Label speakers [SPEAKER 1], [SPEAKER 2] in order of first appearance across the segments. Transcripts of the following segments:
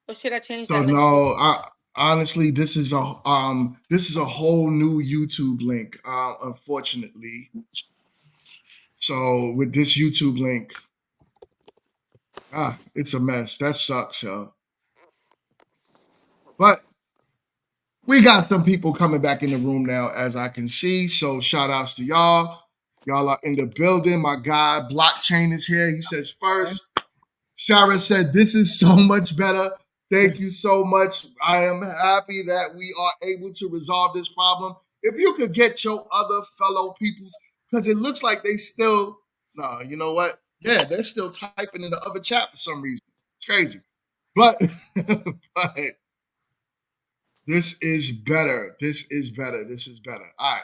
[SPEAKER 1] Or should I change
[SPEAKER 2] So
[SPEAKER 1] that link to?
[SPEAKER 2] no, honestly, this is a whole new YouTube link. Unfortunately, so with this YouTube link, it's a mess. That sucks, yo. But we got some people coming back in the room now, as I can see. So shout outs to y'all. Y'all are in the building. My guy Blockchain is here. He says first. Sarah said, "This is so much better. Thank you so much. I am happy that we are able to resolve this problem. If you could get your other fellow peoples, because it looks like they still, no, you know what? Yeah, they're still typing in the other chat for some reason. It's crazy. But, but this is better. This is better. This is better. All right.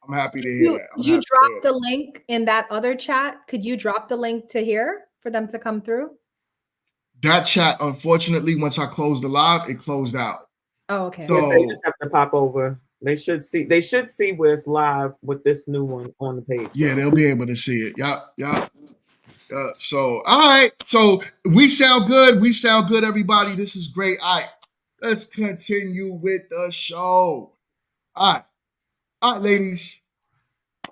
[SPEAKER 2] I'm happy to hear that. I'm
[SPEAKER 3] You
[SPEAKER 2] happy to
[SPEAKER 3] drop
[SPEAKER 2] hear
[SPEAKER 3] the
[SPEAKER 2] that.
[SPEAKER 3] link in that other chat. Could you drop the link to here for them to come through?
[SPEAKER 2] That chat, unfortunately, once I closed the live, it closed out.
[SPEAKER 3] Oh, okay.
[SPEAKER 2] So
[SPEAKER 4] Yes, they just have to pop over. They should see where it's live with this new one on the page.
[SPEAKER 2] yeah, they'll be able to see it. Yeah. So, all right. So we sound good. We sound good, everybody. This is great. All right. Let's continue with the show. All right, ladies.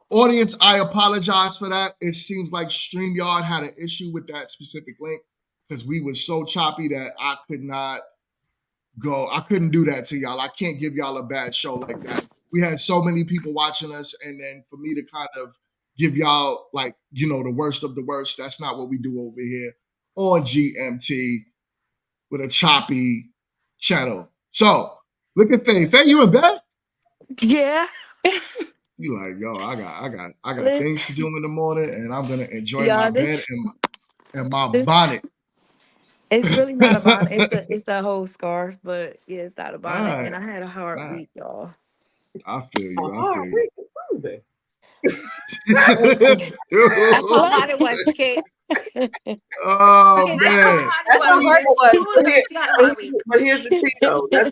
[SPEAKER 2] Audience, I apologize for that. It seems like StreamYard had an issue with that specific link because we were so choppy that I could not go. I couldn't do that to y'all. I can't give y'all a bad show like that. We had so many people watching us, and then for me to kind of give y'all like, the worst of the worst, that's not what we do over here on GMT with a choppy channel. So look at Faye. Faye, you in bed?
[SPEAKER 5] Yeah.
[SPEAKER 2] You like, yo, I got things to do in the morning, and I'm gonna enjoy my bed and my bonnet.
[SPEAKER 5] It's really not a bonnet. It's a whole scarf, but yeah, it's not a bonnet.
[SPEAKER 2] All right.
[SPEAKER 5] And I had a hard
[SPEAKER 2] All right.
[SPEAKER 5] week, y'all.
[SPEAKER 2] I feel you.
[SPEAKER 4] I feel you. It's Tuesday.
[SPEAKER 1] That's how hard it was, Kate.
[SPEAKER 2] Oh man,
[SPEAKER 4] that's how hard it was. But here's the thing, though. That's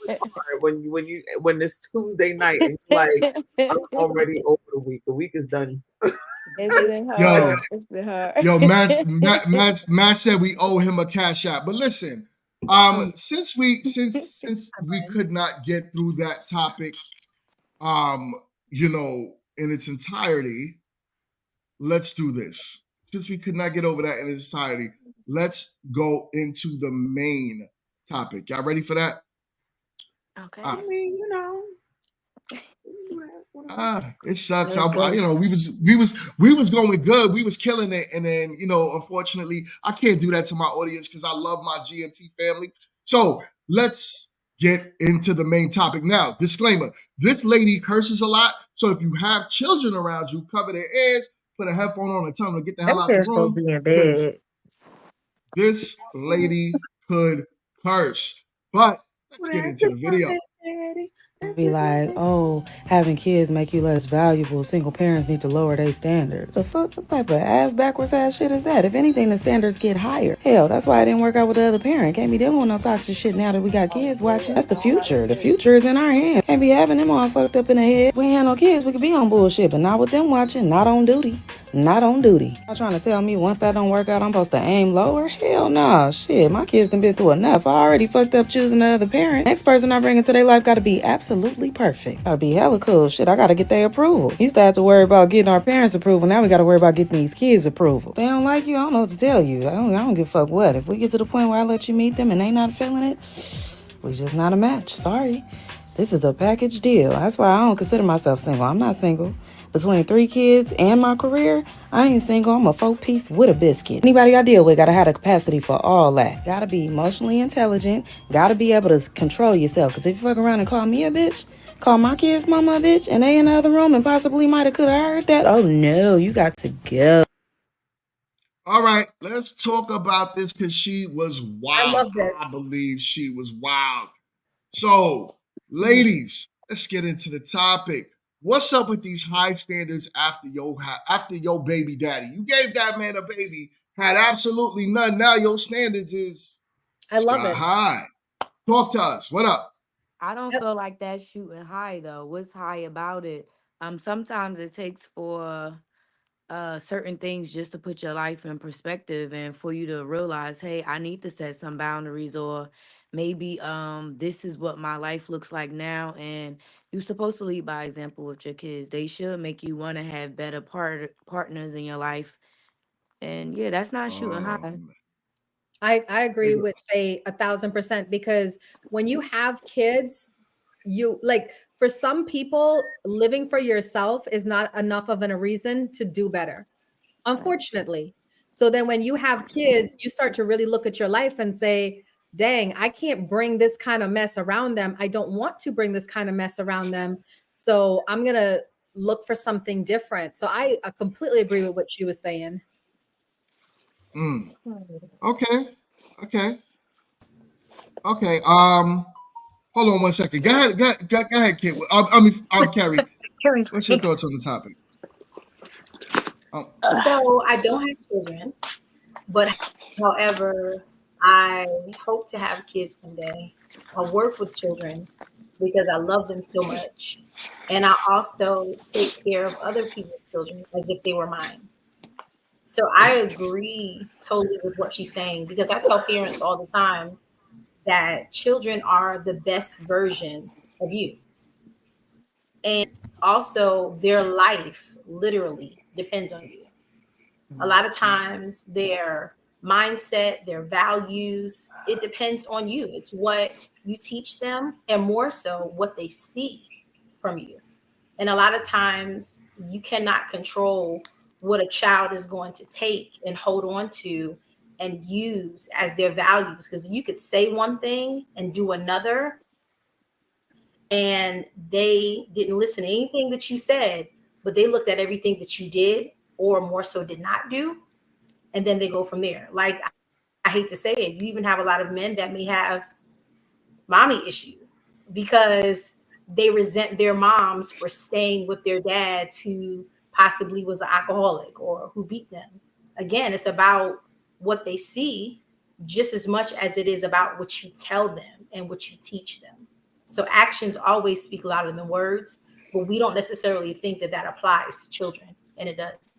[SPEAKER 4] hard when it's Tuesday night and you're like, I'm already over the week. The week is done.
[SPEAKER 5] It's been hard. It's been hard.
[SPEAKER 2] Yo, Matt said we owe him a cash out. But listen, since we could not get through that topic, in its entirety, let's do this. Since we could not get over that in its entirety, let's go into the main topic. Y'all ready for that?
[SPEAKER 5] Okay.
[SPEAKER 4] I mean,
[SPEAKER 2] it sucks. We was going good. We was killing it, and then unfortunately, I can't do that to my audience because I love my GMT family. So let's get into the main topic now. Disclaimer: this lady curses a lot, so if you have children around you, cover their ears, put a headphone on, and tell them to get the hell out the room.
[SPEAKER 6] Be in bed.
[SPEAKER 2] This lady could curse, but let's get into the video.
[SPEAKER 6] Be like, oh, having kids make you less valuable. Single parents need to lower their standards. The fuck type of ass backwards ass shit is that? If anything, the standards get higher. Hell, that's why I didn't work out with the other parent. Can't be dealing with no toxic shit now that we got kids watching. That's the future. The future is in our hands. Can't be having them all fucked up in the head. If we ain't had no kids, we could be on bullshit, but not with them watching. Not on duty. Not on duty. Y'all trying to tell me once that don't work out, I'm supposed to aim lower? Hell nah. Shit, my kids done been through enough. I already fucked up choosing the other parent. Next person I bring into their life gotta be absolutely perfect. Gotta be hella cool. Shit, I gotta get their approval. Used to have to worry about getting our parents' approval. Now we gotta worry about getting these kids' approval. If they don't like you, I don't know what to tell you. I don't give a fuck what. If we get to the point where I let you meet them and they not feeling it, we just not a match. Sorry. This is a package deal. That's why I don't consider myself single. I'm not single. Between 3 kids and my career, I ain't single. I'm a 4-piece with a biscuit. Anybody I deal with gotta have the capacity for all that. Gotta be emotionally intelligent. Gotta be able to control yourself. Because if you fuck around and call me a bitch, call my kids mama a bitch, and they in the other room and possibly might have could have heard that, oh no, you got to go.
[SPEAKER 2] All right, let's talk about this because she was wild.
[SPEAKER 3] I love this.
[SPEAKER 2] I believe she was wild. So, ladies, let's get into the topic. What's up with these high standards after your baby daddy? You gave that man a baby, had absolutely none. Now your standards is
[SPEAKER 3] I love it.
[SPEAKER 2] high. Talk to us. What up?
[SPEAKER 5] I don't feel like that's shooting high though. What's high about it? Sometimes it takes for certain things just to put your life in perspective and for you to realize, hey, I need to set some boundaries, or maybe this is what my life looks like now, and you're supposed to lead by example with your kids. They should make you want to have better partners in your life. And yeah, that's not shooting
[SPEAKER 2] Oh,
[SPEAKER 5] high.
[SPEAKER 3] I agree with Faye 1,000% because when you have kids, you like for some people, living for yourself is not enough of a reason to do better, unfortunately. So then when you have kids, you start to really look at your life and say, dang, I can't bring this kind of mess around them. I don't want to bring this kind of mess around them. So I'm going to look for something different. So I completely agree with what she was saying.
[SPEAKER 2] Mm. Okay. Hold on one second. Go ahead, Kid. Carrie. What's your thoughts on the topic?
[SPEAKER 7] So I don't have children, but however, I hope to have kids one day. I work with children because I love them so much. And I also take care of other people's children as if they were mine. So I agree totally with what she's saying because I tell parents all the time that children are the best version of you. And also, their life literally depends on you. A lot of times, their mindset, their values, it depends on you. It's what you teach them, and more so, what they see from you. And a lot of times, you cannot control what a child is going to take and hold on to and use as their values because you could say one thing and do another and they didn't listen to anything that you said, but they looked at everything that you did or more so did not do, and then they go from there. Like I hate to say it, you even have a lot of men that may have mommy issues because they resent their moms for staying with their dads who possibly was an alcoholic or who beat them. Again, it's about what they see just as much as it is about what you tell them and what you teach them. So actions always speak louder than words, but we don't necessarily think that that applies to children, and it does.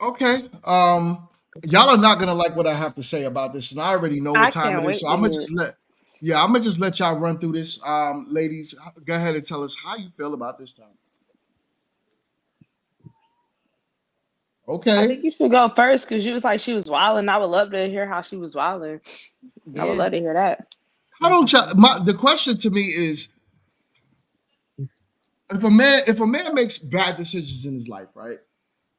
[SPEAKER 2] Okay. Y'all are not gonna like what I have to say about this, and I already know what time it is. So I'm gonna just let y'all run through this. Ladies, go ahead and tell us how you feel about this time. Okay.
[SPEAKER 8] I think you should go first because you was like she was wilding. I would love to hear how she was wilding. I would love to hear that.
[SPEAKER 2] How don't y'all? The question to me is, if a man makes bad decisions in his life, right?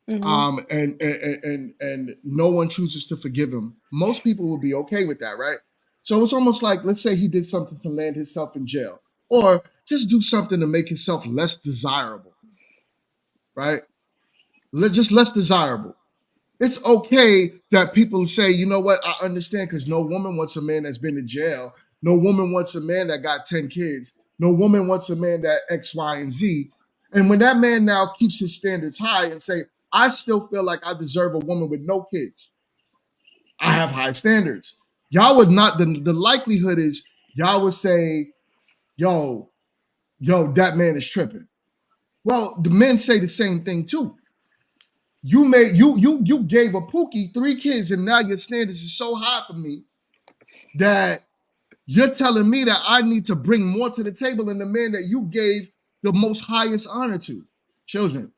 [SPEAKER 2] And no one chooses to forgive him, most people will be okay with that, right? So it's almost like, let's say he did something to land himself in jail, or just do something to make himself less desirable, right? Just less desirable. It's okay that people say, you know what, I understand, because no woman wants a man that's been in jail. No woman wants a man that got 10 kids. No woman wants a man that X, Y, and Z. And when that man now keeps his standards high and say, I still feel like I deserve a woman with no kids. I have high standards. Y'all would not, the likelihood is y'all would say, yo, that man is tripping. Well, the men say the same thing too. You gave a Pookie 3 kids, and now your standards are so high for me that you're telling me that I need to bring more to the table than the man that you gave the most highest honor to. Children.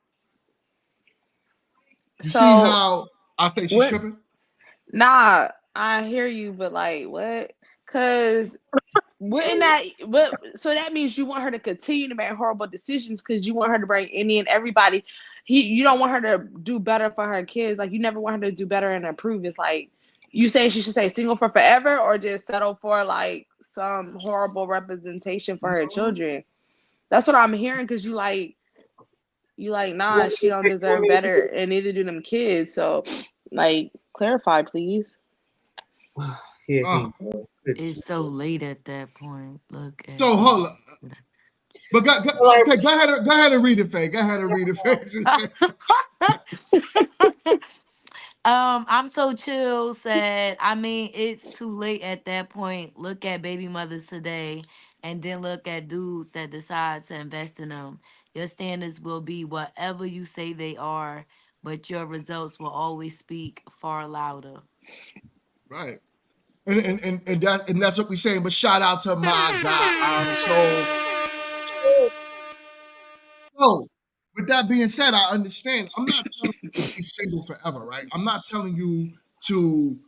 [SPEAKER 2] You see how I say she's tripping?
[SPEAKER 8] Nah, I hear you, but like what? Because wouldn't that? So that means you want her to continue to make horrible decisions because you want her to bring any and everybody. You don't want her to do better for her kids. Like you never want her to do better and improve. It's like you saying she should stay single for forever or just settle for like some horrible representation for her children. That's what I'm hearing because you like nah, she don't deserve better and neither do them kids. So like clarify, please.
[SPEAKER 5] It's so late at that point. Look at
[SPEAKER 2] so hold on. But go ahead and read it, Faye. Go ahead and read it, Faye.
[SPEAKER 5] I'm so chill, said, I mean, it's too late at that point. Look at baby mothers today and then look at dudes that decide to invest in them. Your standards will be whatever you say they are, but your results will always speak far louder.
[SPEAKER 2] Right. And that's what we're saying. But shout out to my guy. So with that being said, I understand. I'm not telling you to be single forever, right? I'm not telling you to,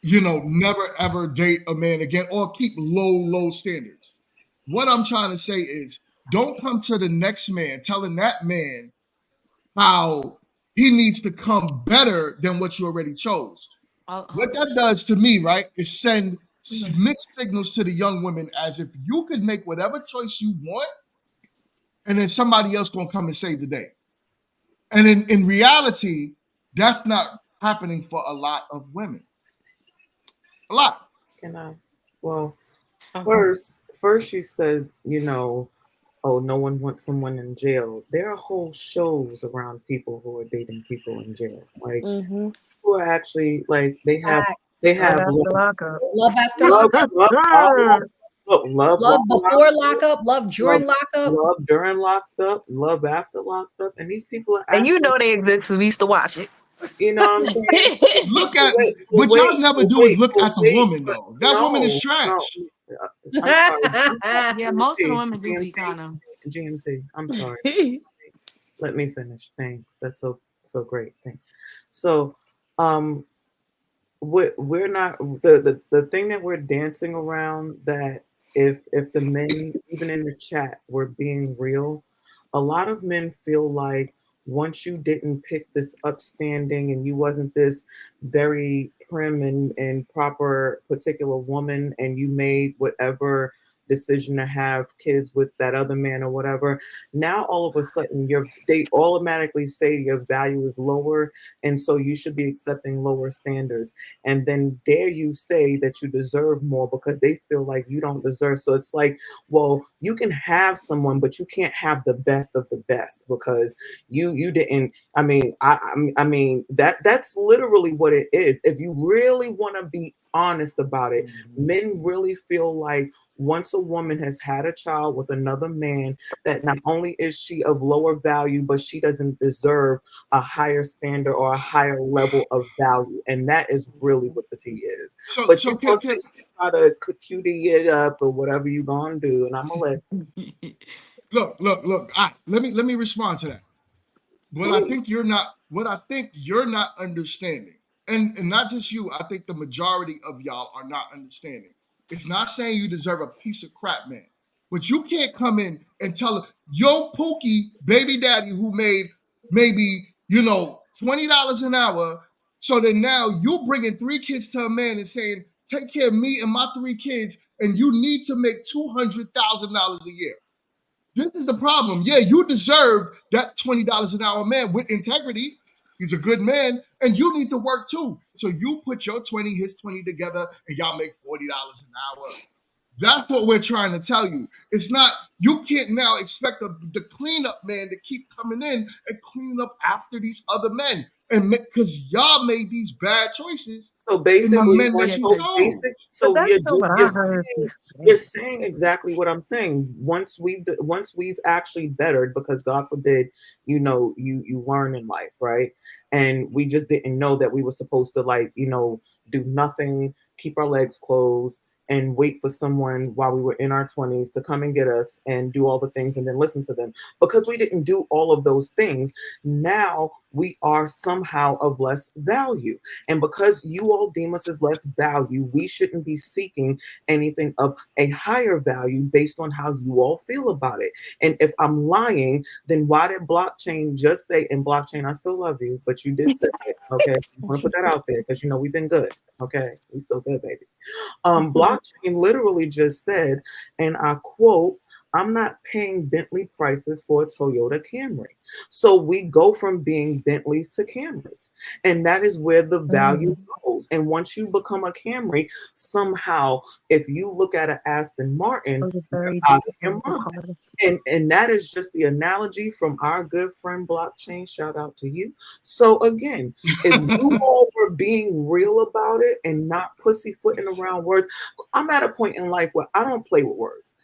[SPEAKER 2] never ever date a man again or keep low standards. What I'm trying to say is don't come to the next man telling that man how he needs to come better than what you already chose. What that does to me, right, is send mixed signals to the young women as if you could make whatever choice you want, and then somebody else gonna come and save the day. And in reality, that's not happening for a lot of women. A lot.
[SPEAKER 4] Can I? Well, first you said, oh, no one wants someone in jail. There are whole shows around people who are dating people in jail. Like who are actually like they have
[SPEAKER 3] Love after lockup. Love before lockup, love during lockup,
[SPEAKER 4] love during lockup, love after lockup, and these people are
[SPEAKER 9] and they exist. So we used to watch it.
[SPEAKER 4] You know what I'm saying?
[SPEAKER 2] Look at what y'all never do is look at the woman though. That woman is trash.
[SPEAKER 4] I'm sorry.
[SPEAKER 5] Yeah, most of the women do be kind of.
[SPEAKER 4] GMT. I'm sorry. Let me finish. Thanks. That's so great. Thanks. So, we're not the thing that we're dancing around, that if the men, even in the chat, were being real, a lot of men feel like once you didn't pick this upstanding and you wasn't this very prim and proper particular woman, and you made whatever decision to have kids with that other man or whatever, now all of a sudden they automatically say your value is lower, and so you should be accepting lower standards, and then dare you say that you deserve more because they feel like you don't deserve. So it's like, well, you can have someone, but you can't have the best of the best because you didn't. I mean that's literally what it is. If you really want to be honest about it, men really feel like once a woman has had a child with another man, that not only is she of lower value, but she doesn't deserve a higher standard or a higher level of value. And that is really what the tea is. But you can try to cutie it up or whatever you're gonna do, and I'm gonna let
[SPEAKER 2] Look. Let me respond to that. What I think you're not understanding, and not just you, I think the majority of y'all are not understanding. It's not saying you deserve a piece of crap, man. But you can't come in and tell yo Pookie baby daddy who made maybe, $20 an hour. So then now you bringing 3 kids to a man and saying, take care of me and my 3 kids, and you need to make $200,000 a year. This is the problem. Yeah, you deserve that $20 an hour man with integrity. He's a good man, and you need to work too. So you put your 20, his 20 together, and y'all make $40 an hour. That's what we're trying to tell you. It's not, you can't now expect the cleanup man to keep coming in and cleaning up after these other men. And because y'all made these bad choices.
[SPEAKER 4] So basically, you're saying exactly what I'm saying. Once we've actually bettered, because God forbid, you learn in life, right? And we just didn't know that we were supposed to do nothing, keep our legs closed, and wait for someone while we were in our 20s to come and get us and do all the things and then listen to them. Because we didn't do all of those things, now we are somehow of less value. And because you all deem us as less value, we shouldn't be seeking anything of a higher value based on how you all feel about it. And if I'm lying, then why did Blockchain just say, and Blockchain, I still love you, but you did say it, okay? I want to put that out there because we've been good, okay? We still good, baby. Blockchain literally just said, and I quote, I'm not paying Bentley prices for a Toyota Camry. So we go from being Bentleys to Camrys. And that is where the value goes. And once you become a Camry, somehow, if you look at an Aston Martin, you're out of your mind. And that is just the analogy from our good friend Blockchain. Shout out to you. So again, if you all were being real about it and not pussyfooting around words, I'm at a point in life where I don't play with words.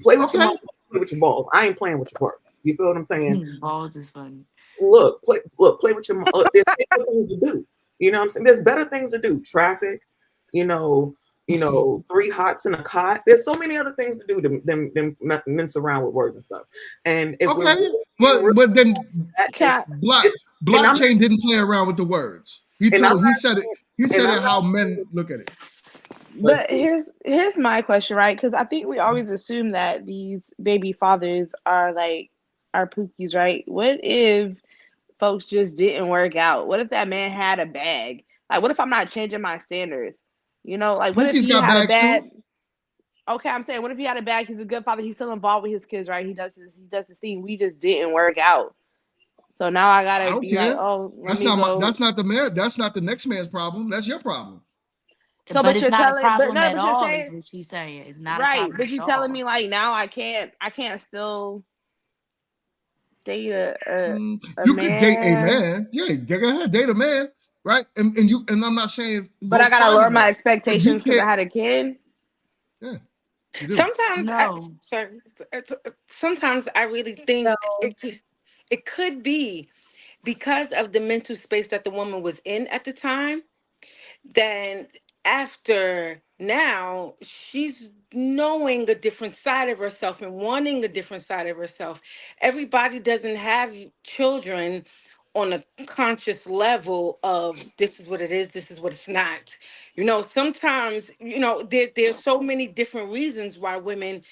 [SPEAKER 4] Play with your
[SPEAKER 2] Okay.
[SPEAKER 4] mom, play with your balls. I ain't playing with your parts. You feel what I'm saying?
[SPEAKER 5] Balls is funny.
[SPEAKER 4] Look, play with your. There's better things to do. You know what I'm saying? There's better things to do. Traffic, you know, 3 hots in a cot. There's so many other things to do than mince around with words and stuff. And if we're
[SPEAKER 2] Okay.
[SPEAKER 4] really being real,
[SPEAKER 2] But then
[SPEAKER 4] that is,
[SPEAKER 8] Cat.
[SPEAKER 4] and I'm
[SPEAKER 2] blockchain didn't play around with the words. He
[SPEAKER 4] and I'm
[SPEAKER 2] told
[SPEAKER 4] not
[SPEAKER 2] he said it. He
[SPEAKER 4] and
[SPEAKER 2] said
[SPEAKER 4] I'm
[SPEAKER 2] it how
[SPEAKER 4] not
[SPEAKER 2] men look at it.
[SPEAKER 8] But
[SPEAKER 4] listen,
[SPEAKER 8] here's my question, right? Because I think we always assume that these baby fathers are like our pookies, right? What if folks just didn't work out? What if that man had a bag? Like, what if I'm not changing my standards? Like, what if
[SPEAKER 2] Pookies
[SPEAKER 8] he
[SPEAKER 2] got
[SPEAKER 8] had a
[SPEAKER 2] bags
[SPEAKER 8] bad?
[SPEAKER 2] too.
[SPEAKER 8] Okay, I'm saying, what if he had a bag? He's a good father. He's still involved with his kids, right? He does his thing. We just didn't work out. So now I
[SPEAKER 2] I
[SPEAKER 8] gotta
[SPEAKER 2] don't
[SPEAKER 8] be like,
[SPEAKER 2] care.
[SPEAKER 8] oh, let
[SPEAKER 2] That's
[SPEAKER 8] me
[SPEAKER 2] not my.
[SPEAKER 8] go.
[SPEAKER 2] That's not the man. That's not the next man's problem. That's your problem.
[SPEAKER 8] So,
[SPEAKER 5] But
[SPEAKER 8] but
[SPEAKER 5] it's
[SPEAKER 8] you're
[SPEAKER 5] not a
[SPEAKER 8] telling, but
[SPEAKER 5] problem
[SPEAKER 8] no,
[SPEAKER 5] at
[SPEAKER 8] but you're
[SPEAKER 5] all, is
[SPEAKER 8] saying,
[SPEAKER 5] what she's saying. It's not a
[SPEAKER 8] right?
[SPEAKER 5] problem
[SPEAKER 8] But
[SPEAKER 5] at
[SPEAKER 8] you telling
[SPEAKER 5] all.
[SPEAKER 8] me like now I can't still date a
[SPEAKER 2] You could date a
[SPEAKER 8] man,
[SPEAKER 2] man. Yeah, go ahead, date a man, right? And I'm not saying
[SPEAKER 8] but I
[SPEAKER 2] go
[SPEAKER 8] gotta
[SPEAKER 2] find
[SPEAKER 8] lower
[SPEAKER 2] a
[SPEAKER 8] my
[SPEAKER 2] man, but you
[SPEAKER 8] expectations because I
[SPEAKER 2] can't.
[SPEAKER 8] had a kid.
[SPEAKER 2] Yeah, you do.
[SPEAKER 1] Sometimes
[SPEAKER 5] No.
[SPEAKER 1] sorry, sometimes I really think
[SPEAKER 3] So
[SPEAKER 1] it could be because of the mental space that the woman was in at the time. Then after now, she's knowing a different side of herself and wanting a different side of herself. Everybody doesn't have children on a conscious level of this is what it is, this is what it's not. Sometimes, there's so many different reasons why women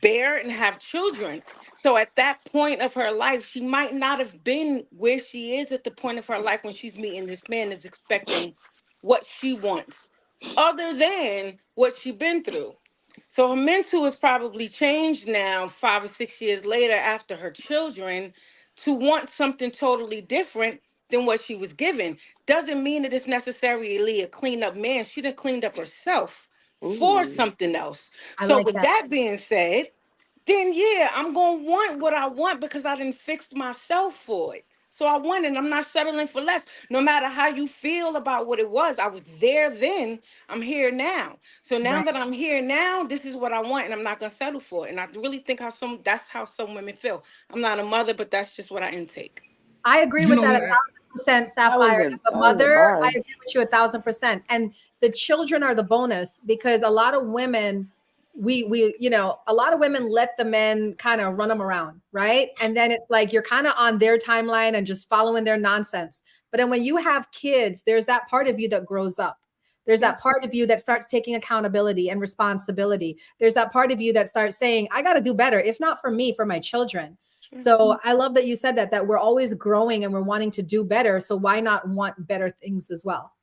[SPEAKER 1] bear and have children. So at that point of her life, she might not have been where she is at the point of her life when she's meeting this man is expecting what she wants, other than what she's been through. So her mental is probably changed now, 5 or 6 years later after her children, to want something totally different than what she was given. Doesn't mean that it's necessarily a clean up man. She done cleaned up herself for
[SPEAKER 8] Ooh.
[SPEAKER 1] something else.
[SPEAKER 3] I
[SPEAKER 1] So
[SPEAKER 3] like
[SPEAKER 1] with
[SPEAKER 3] that.
[SPEAKER 1] that being said, then yeah, I'm gonna want what I want because I didn't fix myself for it. So I want it. I'm not settling for less. No matter how you feel about what it was, I was there then. I'm here now. So now
[SPEAKER 3] Right.
[SPEAKER 1] that I'm here now, this is what I want, and I'm not gonna settle for it. And I really think that's how some women feel. I'm not a mother, but that's just what I intake.
[SPEAKER 3] I agree
[SPEAKER 2] You
[SPEAKER 3] with
[SPEAKER 2] know
[SPEAKER 3] that
[SPEAKER 2] what?
[SPEAKER 3] 1,000%,
[SPEAKER 8] That was
[SPEAKER 3] Sapphire.
[SPEAKER 8] a
[SPEAKER 3] As a
[SPEAKER 8] that was a
[SPEAKER 3] mother, I
[SPEAKER 8] bar.
[SPEAKER 3] agree with you 1,000%. And the children are the bonus because a lot of women, a lot of women let the men kind of run them around, right? And then it's like you're kind of on their timeline and just following their nonsense. But then when you have kids, there's that part of you that grows up. There's that
[SPEAKER 1] Yes.
[SPEAKER 3] part of you that starts taking accountability and responsibility. There's that part of you that starts saying, I got to do better, if not for me, for my children.
[SPEAKER 1] Sure.
[SPEAKER 3] So I love that you said that we're always growing and we're wanting to do better. So why not want better things as well?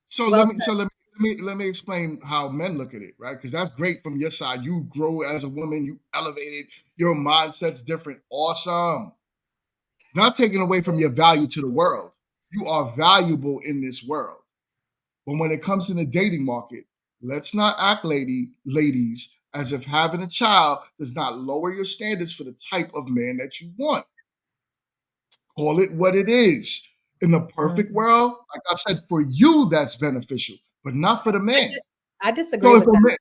[SPEAKER 2] So
[SPEAKER 3] Well
[SPEAKER 2] let me so let me explain how men look at it, right? Because that's great from your side. You grow as a woman, you elevated, your mindset's different. Awesome. Not taking away from your value to the world. You are valuable in this world. But when it comes to the dating market, let's not act, ladies, as if having a child does not lower your standards for the type of man that you want. Call it what it is. In the perfect
[SPEAKER 3] Mhm.
[SPEAKER 2] world, like I said, for you that's beneficial, but not for the
[SPEAKER 3] I,
[SPEAKER 2] man.
[SPEAKER 3] dis- I disagree
[SPEAKER 2] So if
[SPEAKER 3] with
[SPEAKER 2] a
[SPEAKER 3] that.
[SPEAKER 2] man,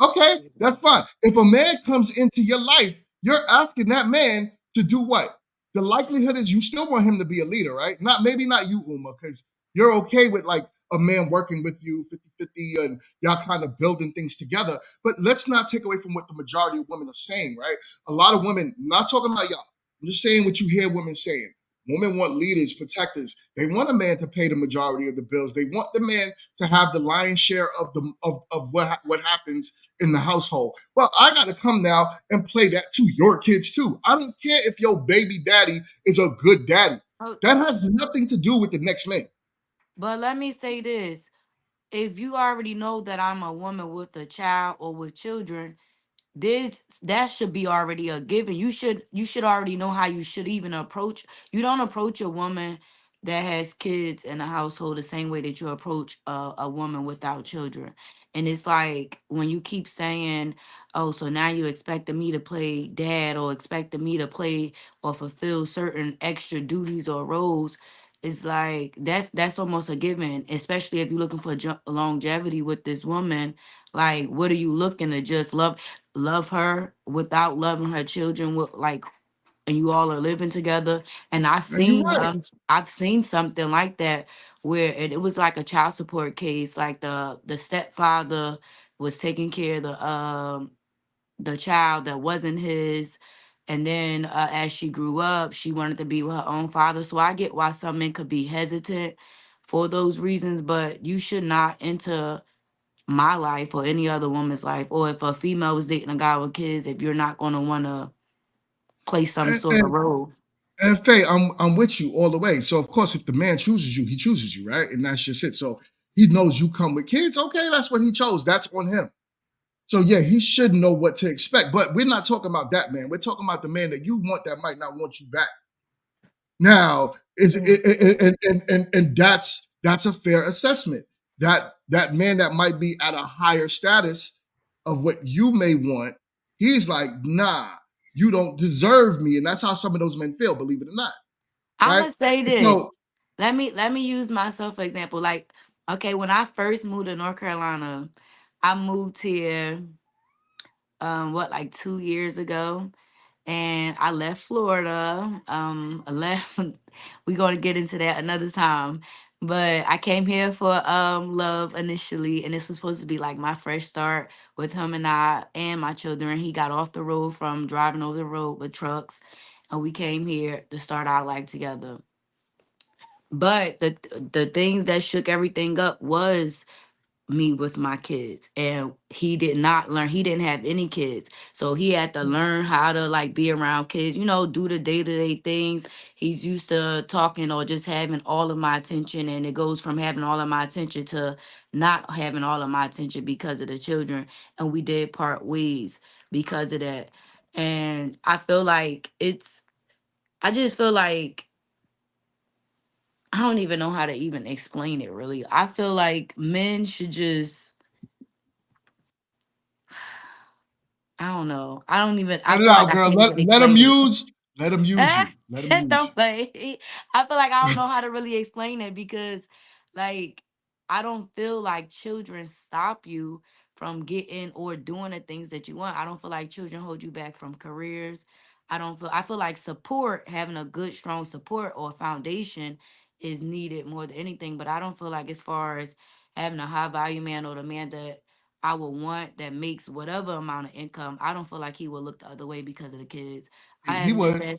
[SPEAKER 2] okay, that's fine. If a man comes into your life, you're asking that man to do what? The likelihood is you still want him to be a leader, right? Maybe not you, Uma, because you're okay with like a man working with you 50-50 and y'all kind of building things together. But let's not take away from what the majority of women are saying, right? A lot of women, not talking about y'all, I'm just saying what you hear women saying. Women want leaders, protectors. They want a man to pay the majority of the bills. They want the man to have the lion's share of what happens in the household. Well, I got to come now and play that to your kids too. I don't care if your baby daddy is a good daddy.
[SPEAKER 5] Oh,
[SPEAKER 2] That has nothing to do with the next man.
[SPEAKER 5] but let me say this. If you already know that I'm a woman with a child or with children, that should be already a given. You should already know how you should even approach. You don't approach a woman that has kids in a household the same way that you approach a woman without children. And it's like when you keep saying, oh, so now you expecting me to play dad or expecting me to play or fulfill certain extra duties or roles. it's like that's almost a given, especially if you're looking for longevity with this woman. Like, what are you looking to just love her without loving her children? With like, and you all are living together. And
[SPEAKER 2] And you're right.
[SPEAKER 5] I've seen something like that where it was like a child support case. Like the stepfather was taking care of the child that wasn't his. And then as she grew up, she wanted to be with her own father. So I get why some men could be hesitant for those reasons, but you should not enter my life or any other woman's life. Or if a female was dating a guy with kids, if you're not going to want to play some
[SPEAKER 2] And,
[SPEAKER 5] sort of
[SPEAKER 2] and,
[SPEAKER 5] role.
[SPEAKER 2] and Faye, I'm with you all the way. So of course, if the man chooses you, he chooses you, right? And that's just it. So he knows you come with kids. Okay, that's what he chose. That's on him. So yeah, he should know what to expect. But we're not talking about that man. We're talking about the man that you want that might not want you back. Now, and that's a fair assessment. That man that might be at a higher status of what you may want, he's like, nah, you don't deserve me, and that's how some of those men feel, believe it or not,
[SPEAKER 5] I'm
[SPEAKER 2] right?
[SPEAKER 5] gonna say
[SPEAKER 2] So
[SPEAKER 5] this. Let me use myself for example. Like, okay, when I first moved to North Carolina, I moved here like 2 years ago, and I left Florida. I left. We're gonna get into that another time. But I came here for love initially, and this was supposed to be like my fresh start with him and I and my children. He got off the road from driving over the road with trucks, and we came here to start our life together. But the things that shook everything up was me with my kids, and he did not learn. He didn't have any kids, so he had to learn how to like be around kids, do the day-to-day things. He's used to talking or just having all of my attention, and it goes from having all of my attention to not having all of my attention because of the children. And we did part ways because of that. And I just feel like I don't even know how to even explain it really. I feel like men should just, I don't know. I
[SPEAKER 2] let it
[SPEAKER 5] feel like
[SPEAKER 2] out,
[SPEAKER 5] I
[SPEAKER 2] girl.
[SPEAKER 5] can't even
[SPEAKER 2] Let him
[SPEAKER 5] explain it.
[SPEAKER 2] use. Let him use you. Let him use
[SPEAKER 5] Don't play. I feel like I don't know how to really explain it because, like, I don't feel like children stop you from getting or doing the things that you want. I don't feel like children hold you back from careers. I feel like support, having a good, strong support or foundation is needed more than anything. But I don't feel like, as far as having a high value man or the man that I would want that makes whatever amount of income, I don't feel like he would look the other way because of the kids. I
[SPEAKER 2] He
[SPEAKER 5] admit
[SPEAKER 2] would.
[SPEAKER 5] that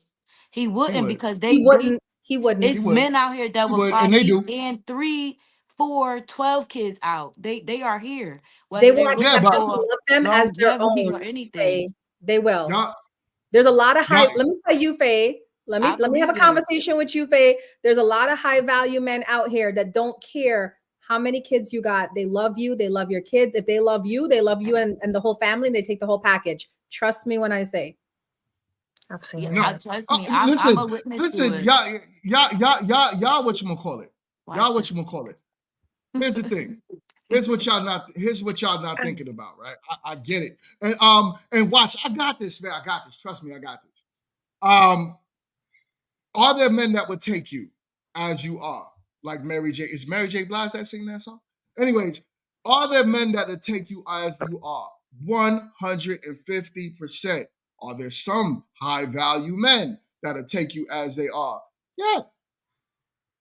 [SPEAKER 5] he
[SPEAKER 2] He
[SPEAKER 5] wouldn't,
[SPEAKER 2] would.
[SPEAKER 5] because
[SPEAKER 3] He wouldn't. He wouldn't.
[SPEAKER 2] He
[SPEAKER 5] it's
[SPEAKER 2] would.
[SPEAKER 5] men out here that
[SPEAKER 2] He
[SPEAKER 5] will
[SPEAKER 2] would.
[SPEAKER 5] fly
[SPEAKER 2] And they
[SPEAKER 5] you
[SPEAKER 2] do.
[SPEAKER 5] and 3, 4, 12 kids out. They are here,
[SPEAKER 3] They
[SPEAKER 5] whether
[SPEAKER 3] will
[SPEAKER 5] they
[SPEAKER 2] Yeah,
[SPEAKER 5] looking
[SPEAKER 3] accept them
[SPEAKER 2] but
[SPEAKER 3] and
[SPEAKER 5] for
[SPEAKER 3] love them as their
[SPEAKER 5] longevity or
[SPEAKER 3] own,
[SPEAKER 5] anything.
[SPEAKER 3] Faye. They will.
[SPEAKER 2] y'all,
[SPEAKER 3] There's a lot of high.
[SPEAKER 2] y'all,
[SPEAKER 3] Let me tell you, Faye.
[SPEAKER 5] I
[SPEAKER 3] Let me have a
[SPEAKER 5] believe it.
[SPEAKER 3] conversation with you, Faye. There's a lot of high value men out here that don't care how many kids you got. They love you. They love your kids. If they love you and the whole family. And they take the whole package. Trust me when I say.
[SPEAKER 9] I've seen
[SPEAKER 5] Yeah,
[SPEAKER 2] no.
[SPEAKER 9] that.
[SPEAKER 5] trust me. I'm a
[SPEAKER 2] Listen,
[SPEAKER 5] witness to
[SPEAKER 2] listen,
[SPEAKER 5] it.
[SPEAKER 2] y'all, what you gonna call it? Y'all,
[SPEAKER 5] Watch
[SPEAKER 2] what you
[SPEAKER 5] this.
[SPEAKER 2] gonna call it? Here's the thing. Here's what y'all not thinking about, right? I get it. And watch, I got this, man. I got this. Trust me, I got this. Are there men that would take you as you are? Like Mary J. Is Mary J. Blige that sing that song? Anyways, are there men that would take you as you are? 150%. Are there some high value men that'll take you as they are? Yeah.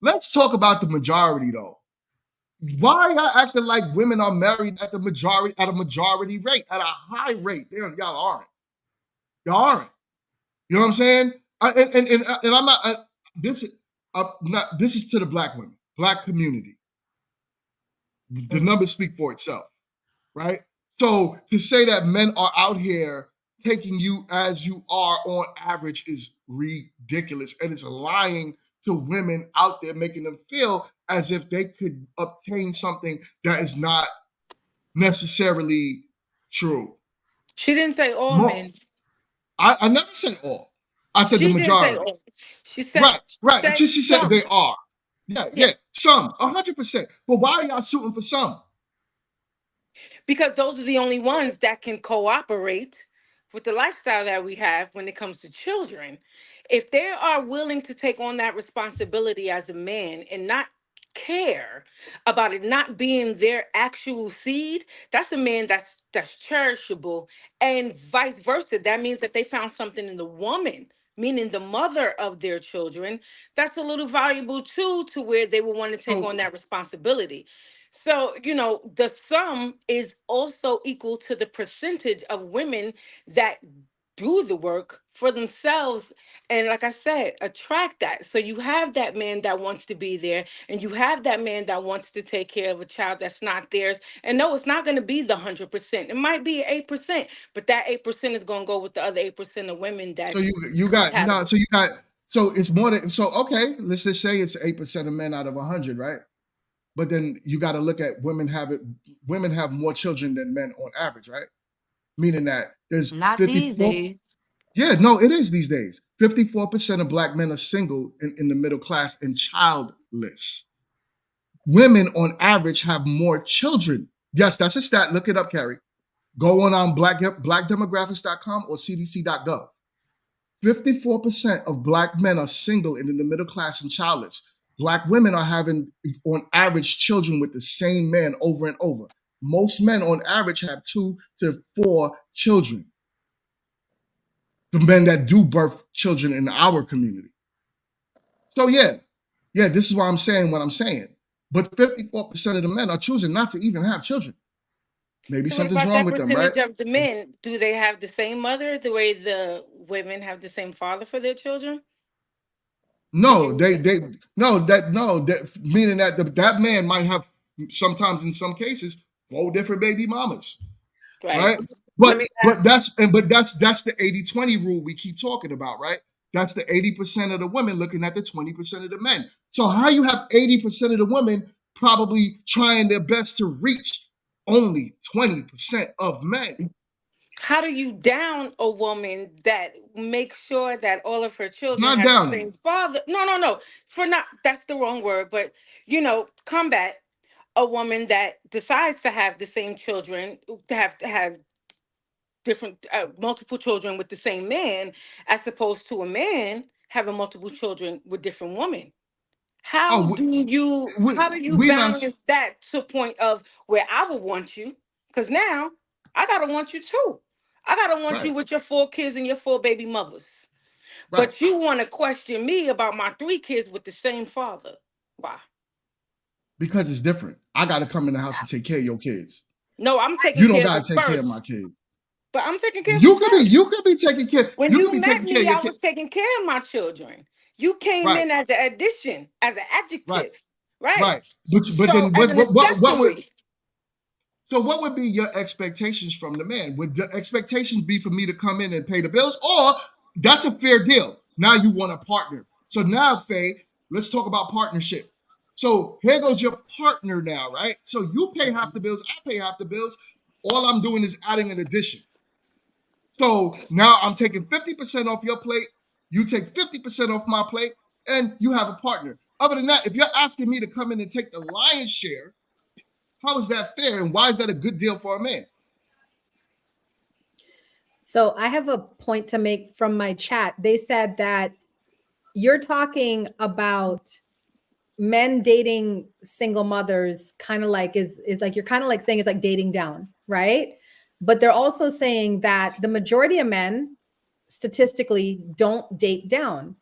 [SPEAKER 2] Let's talk about the majority though. Why y'all acting like women are married at a majority rate, at a high rate? Y'all aren't. Y'all aren't. You know what I'm saying? And I'm not. This is to the black women, black community. The numbers speak for itself, right? So to say that men are out here taking you as you are on average is ridiculous, and it's lying to women out there, making them feel as if they could obtain something that is not necessarily true.
[SPEAKER 1] She didn't say all men.
[SPEAKER 2] I never said all. I said the
[SPEAKER 1] She didn't say
[SPEAKER 2] majority.
[SPEAKER 1] all. She said
[SPEAKER 2] Right. She said
[SPEAKER 1] some.
[SPEAKER 2] they are.
[SPEAKER 1] Yeah.
[SPEAKER 2] Yeah, some, 100%. But why are y'all shooting for some?
[SPEAKER 1] Because those are the only ones that can cooperate with the lifestyle that we have when it comes to children, if they are willing to take on that responsibility as a man and not care about it not being their actual seed, that's a man that's cherishable. And vice versa, that means that they found something in the woman, meaning the mother of their children, that's a little valuable too, to where they will want to take
[SPEAKER 2] So
[SPEAKER 1] on that responsibility. So, the sum is also equal to the percentage of women that do the work for themselves. And like I said, attract that. So you have that man that wants to be there, and you have that man that wants to take care of a child that's not theirs. And no, it's not going to be the 100%. It might be 8%, but that 8% is going to go with the other 8% of women
[SPEAKER 2] so
[SPEAKER 1] that's
[SPEAKER 2] you got
[SPEAKER 1] compatible.
[SPEAKER 2] so it's more than so okay. Let's just say it's 8% of men out of 100, right? But then you got to look at women have more children than men on average, right? Meaning that there's
[SPEAKER 5] Not these
[SPEAKER 2] 54.
[SPEAKER 5] days.
[SPEAKER 2] Yeah, no, it is these days. 54% of black men are single in the middle class and childless. Women on average have more children. Yes, that's a stat. Look it up, Carrie. Go on blackdemographics.com or cdc.gov. 54% of black men are single and in the middle class and childless. Black women are having, on average, children with the same man over and over. Most men, on average, have 2 to 4 children. The men that do birth children in our community. So yeah, this is why I'm saying what I'm saying. But 54% of the men are choosing not to even have children. Maybe
[SPEAKER 1] So what
[SPEAKER 2] something's
[SPEAKER 1] about
[SPEAKER 2] wrong
[SPEAKER 1] that
[SPEAKER 2] with them, right?
[SPEAKER 1] percentage of the men? Do they have the same mother the way the women have the same father for their children?
[SPEAKER 2] No, that meaning that that man might have sometimes in some cases 4 different baby mamas,
[SPEAKER 1] Right.
[SPEAKER 2] right?
[SPEAKER 4] Let me
[SPEAKER 2] But
[SPEAKER 4] ask.
[SPEAKER 2] that's the 80-20 rule we keep talking about, right? That's the 80% of the women looking at the 20% of the men. So how you have 80% of the women probably trying their best to reach only 20% of men?
[SPEAKER 1] How do you down a woman that makes sure that all of her children
[SPEAKER 2] Not
[SPEAKER 1] have the
[SPEAKER 2] downing.
[SPEAKER 1] same father? No. For not That's the wrong word, but combat a woman that decides to have the same children, to have different multiple children with the same man, as opposed to a man having multiple children with different women.
[SPEAKER 2] Oh,
[SPEAKER 1] How do you
[SPEAKER 2] we not.
[SPEAKER 1] balance that to a point of where I would want you? Because now I gotta want you too. I gotta want
[SPEAKER 2] Right,
[SPEAKER 1] you with your 4 kids and your 4 baby mothers.
[SPEAKER 2] right.
[SPEAKER 1] But you want to question me about my 3 kids with the same father. Why?
[SPEAKER 2] Because it's different. I got to come in the house and take care of your kids.
[SPEAKER 1] No, I'm taking
[SPEAKER 2] You don't
[SPEAKER 1] care of
[SPEAKER 2] got
[SPEAKER 1] them
[SPEAKER 2] to take care of my
[SPEAKER 1] first.
[SPEAKER 2] kids.
[SPEAKER 1] But I'm taking care of them
[SPEAKER 2] You could be,
[SPEAKER 1] first.
[SPEAKER 2] you could be taking care.
[SPEAKER 1] When
[SPEAKER 2] You could
[SPEAKER 1] you
[SPEAKER 2] be
[SPEAKER 1] met
[SPEAKER 2] taking care of
[SPEAKER 1] me,
[SPEAKER 2] your
[SPEAKER 1] I
[SPEAKER 2] kid.
[SPEAKER 1] was taking care of my children. You came
[SPEAKER 2] Right,
[SPEAKER 1] in as an addition, as an
[SPEAKER 2] right,
[SPEAKER 1] adjective, right?
[SPEAKER 2] right. But
[SPEAKER 1] So
[SPEAKER 2] then
[SPEAKER 1] as an
[SPEAKER 2] what would
[SPEAKER 1] accessory.
[SPEAKER 2] so what would be your expectations from the man? Would the expectations be for me to come in and pay the bills, or that's a fair deal? Now you want a partner. So now, Faye, let's talk about partnership. So here goes your partner now, right? So you pay half the bills, I pay half the bills. All I'm doing is adding an addition. So now I'm taking 50% off your plate. You take 50% off my plate, and you have a partner. Other than that, if you're asking me to come in and take the lion's share, how is that fair? And why is that a good deal for a man?
[SPEAKER 3] So I have a point to make from my chat. They said that you're talking about men dating single mothers, kind of like is like you're kind of like saying it's like dating down, right? But they're also saying that the majority of men statistically don't date down.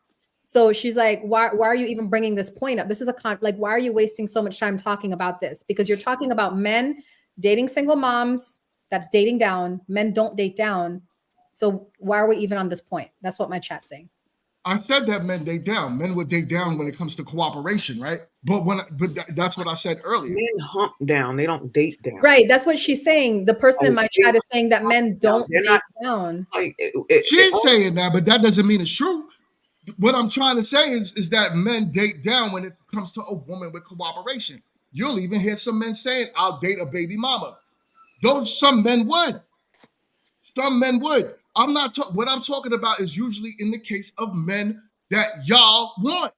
[SPEAKER 3] So she's like, why are you even bringing this point up? This is like, why are you wasting so much time talking about this? Because you're talking about men dating single moms, that's dating down. Men don't date down. So why are we even on this point? That's what my chat's saying.
[SPEAKER 2] I said that men date down. Men would date down when it comes to cooperation, right? But that's what I said earlier.
[SPEAKER 4] Men hump down. They don't date down.
[SPEAKER 3] Right. That's what she's saying. The person in my chat is saying that men don't date down.
[SPEAKER 4] Like,
[SPEAKER 2] She's saying that, but that doesn't mean it's true. What I'm trying to say is that men date down when it comes to a woman with cooperation. You'll even hear some men saying, "I'll date a baby mama." Some men would. Some men would. What I'm talking about is usually in the case of men that y'all want.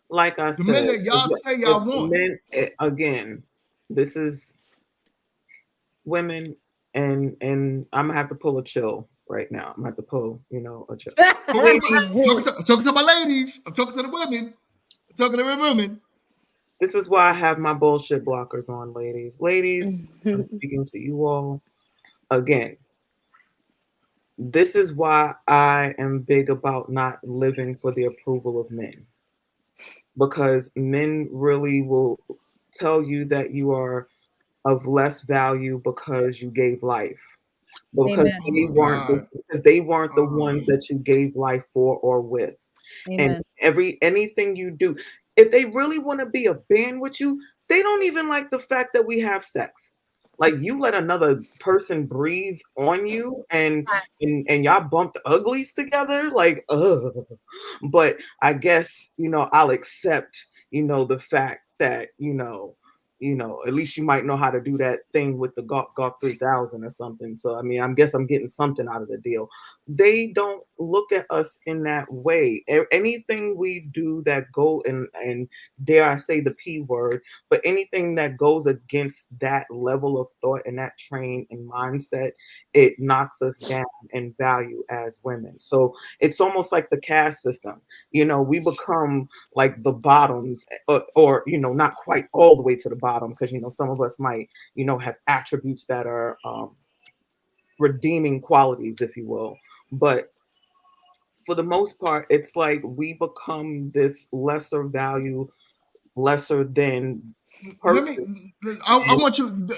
[SPEAKER 4] Like I
[SPEAKER 2] The
[SPEAKER 4] said,
[SPEAKER 2] men that y'all say y'all want.
[SPEAKER 4] Men, again, this is women and I'm gonna have to pull a chill right now. I'm gonna have to pull, a chill.
[SPEAKER 2] I'm talking to my ladies. I'm talking to the women. I'm talking to the women.
[SPEAKER 4] This is why I have my bullshit blockers on, ladies. Ladies, I'm speaking to you all again. This is why I am big about not living for the approval of men. Because men really will tell you that you are of less value because you gave life. Because
[SPEAKER 3] Amen.
[SPEAKER 4] they weren't the ones that you gave life for or with.
[SPEAKER 3] Amen.
[SPEAKER 4] And anything you do, if they really want to be a band with you, they don't even like the fact that we have sex. Like, you let another person breathe on you and y'all bumped uglies together, like, ugh. But I guess, I'll accept, the fact that, at least you might know how to do that thing with the Golf 3000 or something. So, I mean, I guess I'm getting something out of the deal. They don't look at us in that way. Anything we do that go and dare I say the P word, but anything that goes against that level of thought and that train and mindset, it knocks us down in value as women. So it's almost like the caste system. We become like the bottoms, or not quite all the way to the bottom, because some of us might have attributes that are redeeming qualities, if you will. But for the most part, it's like we become this lesser value, lesser than person.
[SPEAKER 2] I want you.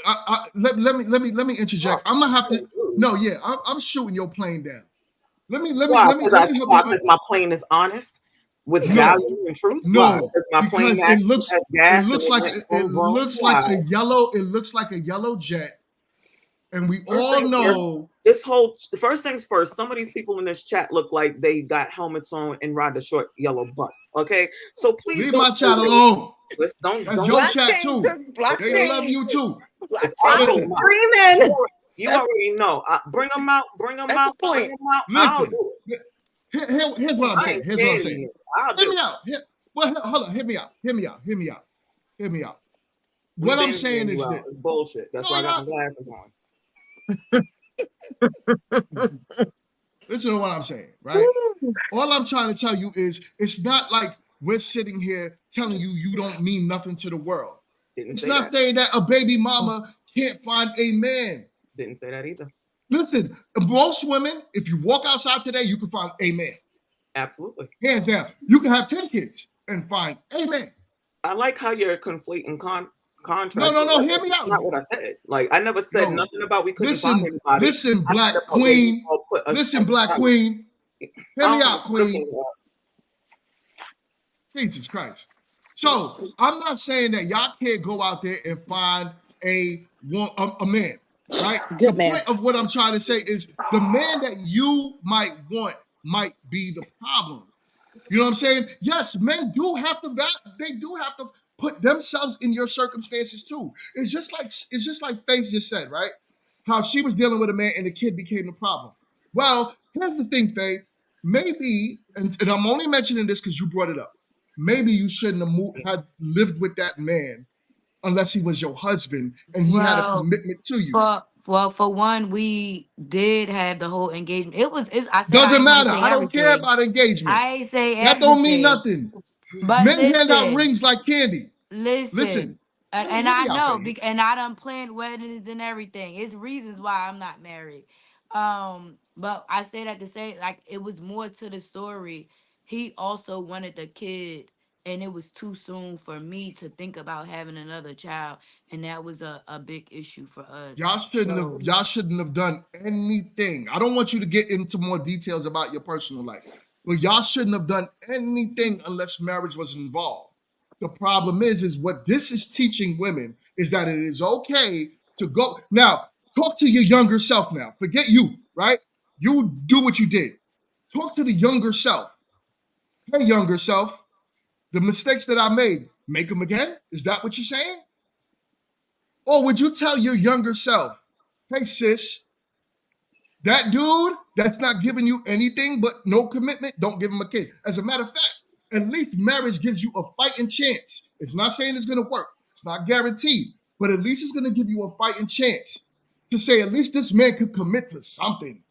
[SPEAKER 2] Let me interject. I'm gonna have to. No, yeah, I'm shooting your plane down. Let me help you.
[SPEAKER 4] Because my plane is honest with value and truth.
[SPEAKER 2] No,
[SPEAKER 4] because
[SPEAKER 2] it looks like a yellow. It looks like a yellow jet, and we all know.
[SPEAKER 4] First things first, some of these people in this chat look like they got helmets on and ride the short yellow bus. Okay, so please
[SPEAKER 2] leave my chat alone.
[SPEAKER 4] Don't.
[SPEAKER 2] That's your chat too. They love you too.
[SPEAKER 7] Listen, screaming.
[SPEAKER 4] You already know. Bring them out. Bring them out. Bring them out. I'll do it.
[SPEAKER 2] Here's what I'm saying. Hear me out. Hold on. Hear me out. What I'm saying is that
[SPEAKER 4] bullshit. That's why I got my glasses on.
[SPEAKER 2] Listen to what I'm saying, right? All I'm trying to tell you is it's not like we're sitting here telling you you don't mean nothing to the world. It's not saying that a baby mama can't find a man.
[SPEAKER 4] Didn't say that either.
[SPEAKER 2] Listen, most women, if you walk outside today, you can find a man.
[SPEAKER 4] Absolutely.
[SPEAKER 2] Hands down. You can have 10 kids and find a man.
[SPEAKER 4] I like how you're conflating contrast.
[SPEAKER 2] No, hear me out.
[SPEAKER 4] That's not what I said. Like, I never said nothing about we couldn't find anybody.
[SPEAKER 2] Listen, Black Queen. Listen, Black Queen. Hear me out, Queen. Jesus Christ. So, I'm not saying that y'all can't go out there and find a man, right?
[SPEAKER 8] Good man.
[SPEAKER 2] The point of what I'm trying to say is the man that you might want might be the problem. You know what I'm saying? Yes, men do have to put themselves in your circumstances too. It's just like Faith just said, right? How she was dealing with a man and the kid became the problem. Well, here's the thing, Faith. Maybe, and I'm only mentioning this because you brought it up. Maybe you shouldn't have lived with that man unless he was your husband and he had a commitment to you.
[SPEAKER 5] For one, we did have the whole engagement.
[SPEAKER 2] Doesn't matter. I don't care about engagement.
[SPEAKER 5] I ain't say everything.
[SPEAKER 2] That don't mean nothing.
[SPEAKER 5] But
[SPEAKER 2] men hand out rings like candy.
[SPEAKER 5] Listen. And I know, and I done planned weddings and everything. It's reasons why I'm not married. But I say that to say, like, it was more to the story. He also wanted the kid, and it was too soon for me to think about having another child, and that was a big issue for us.
[SPEAKER 2] Y'all shouldn't have done anything. I don't want you to get into more details about your personal life, but y'all shouldn't have done anything unless marriage was involved. The problem is what this is teaching women is that it is okay to go. Now, talk to your younger self now. Forget you, right? You do what you did. Talk to the younger self. Hey, younger self, the mistakes that I made, make them again? Is that what you're saying? Or would you tell your younger self, hey, sis, that dude that's not giving you anything but no commitment, don't give him a kid. As a matter of fact, at least marriage gives you a fighting chance. It's not saying it's going to work. It's not guaranteed, but at least it's going to give you a fighting chance. to say at least this man could commit to something.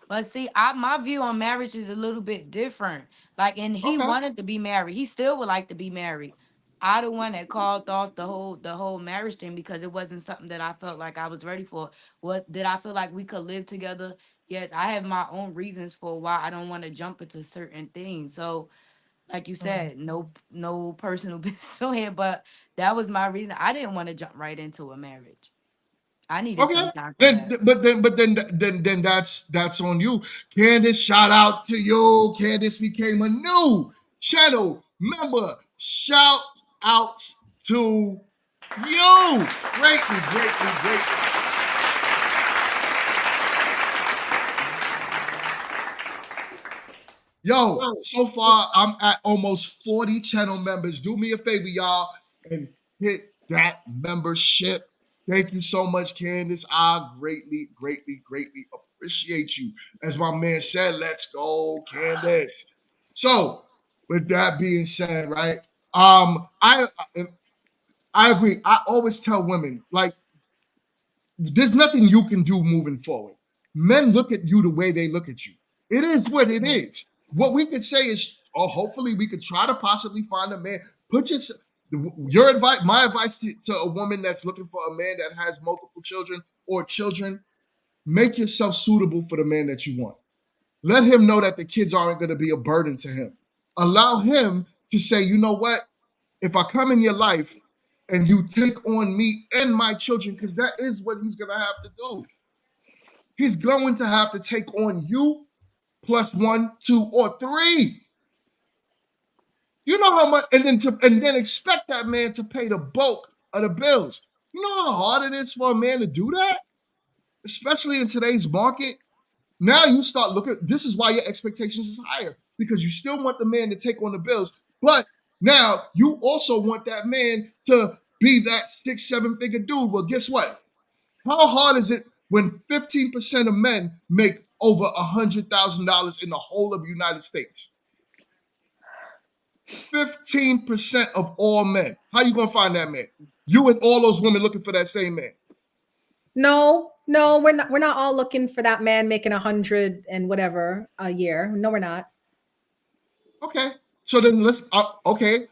[SPEAKER 5] But see, my view on marriage is a little bit different. Like, and he
[SPEAKER 2] Okay.
[SPEAKER 5] wanted to be married. He still would like to be married. I the one that called off the whole marriage thing because it wasn't something that I felt like I was ready for. What did I feel like we could live together? Yes, I have my own reasons for why I don't want to jump into certain things. So, like you said, no personal business on here, but that was my reason. I didn't want to jump right into a marriage. I needed
[SPEAKER 2] Okay.
[SPEAKER 5] some time for that.
[SPEAKER 2] Then that's on you. Candace, shout out to you. Candace became a new channel member. Shout outs to you. Greatly. Yo, so far I'm at almost 40 channel members. Do me a favor, y'all, and hit that membership. Thank you so much, Candace. I greatly appreciate you. As my man said, let's go, Candace. So, with that being said, right? I agree. I always tell women, like, there's nothing you can do moving forward. Men look at you the way they look at you. It is what it is. What we could say is, or hopefully we could try to possibly find a man. Put your advice, my advice to a woman that's looking for a man that has multiple children or children, make yourself suitable for the man that you want. Let him know that the kids aren't going to be a burden to him. Allow him to say, you know what? If I come in your life and you take on me and my children, because that is what he's going to have to do. He's going to have to take on you plus 1, 2, or 3. You know how much, and then expect that man to pay the bulk of the bills. You know how hard it is for a man to do that, especially in today's market. Now you start looking. This is why your expectations is higher, because you still want the man to take on the bills, but now you also want that man to be that 6-7 figure dude. Well, guess what? How hard is it when 15% of men make over $100,000 in the whole of the United States? 15% of all men. How you gonna find that man? You and all those women looking for that same man.
[SPEAKER 3] No, we're not all looking for that man making 100 and whatever a year. No, we're not.
[SPEAKER 2] Okay. So then let's okay.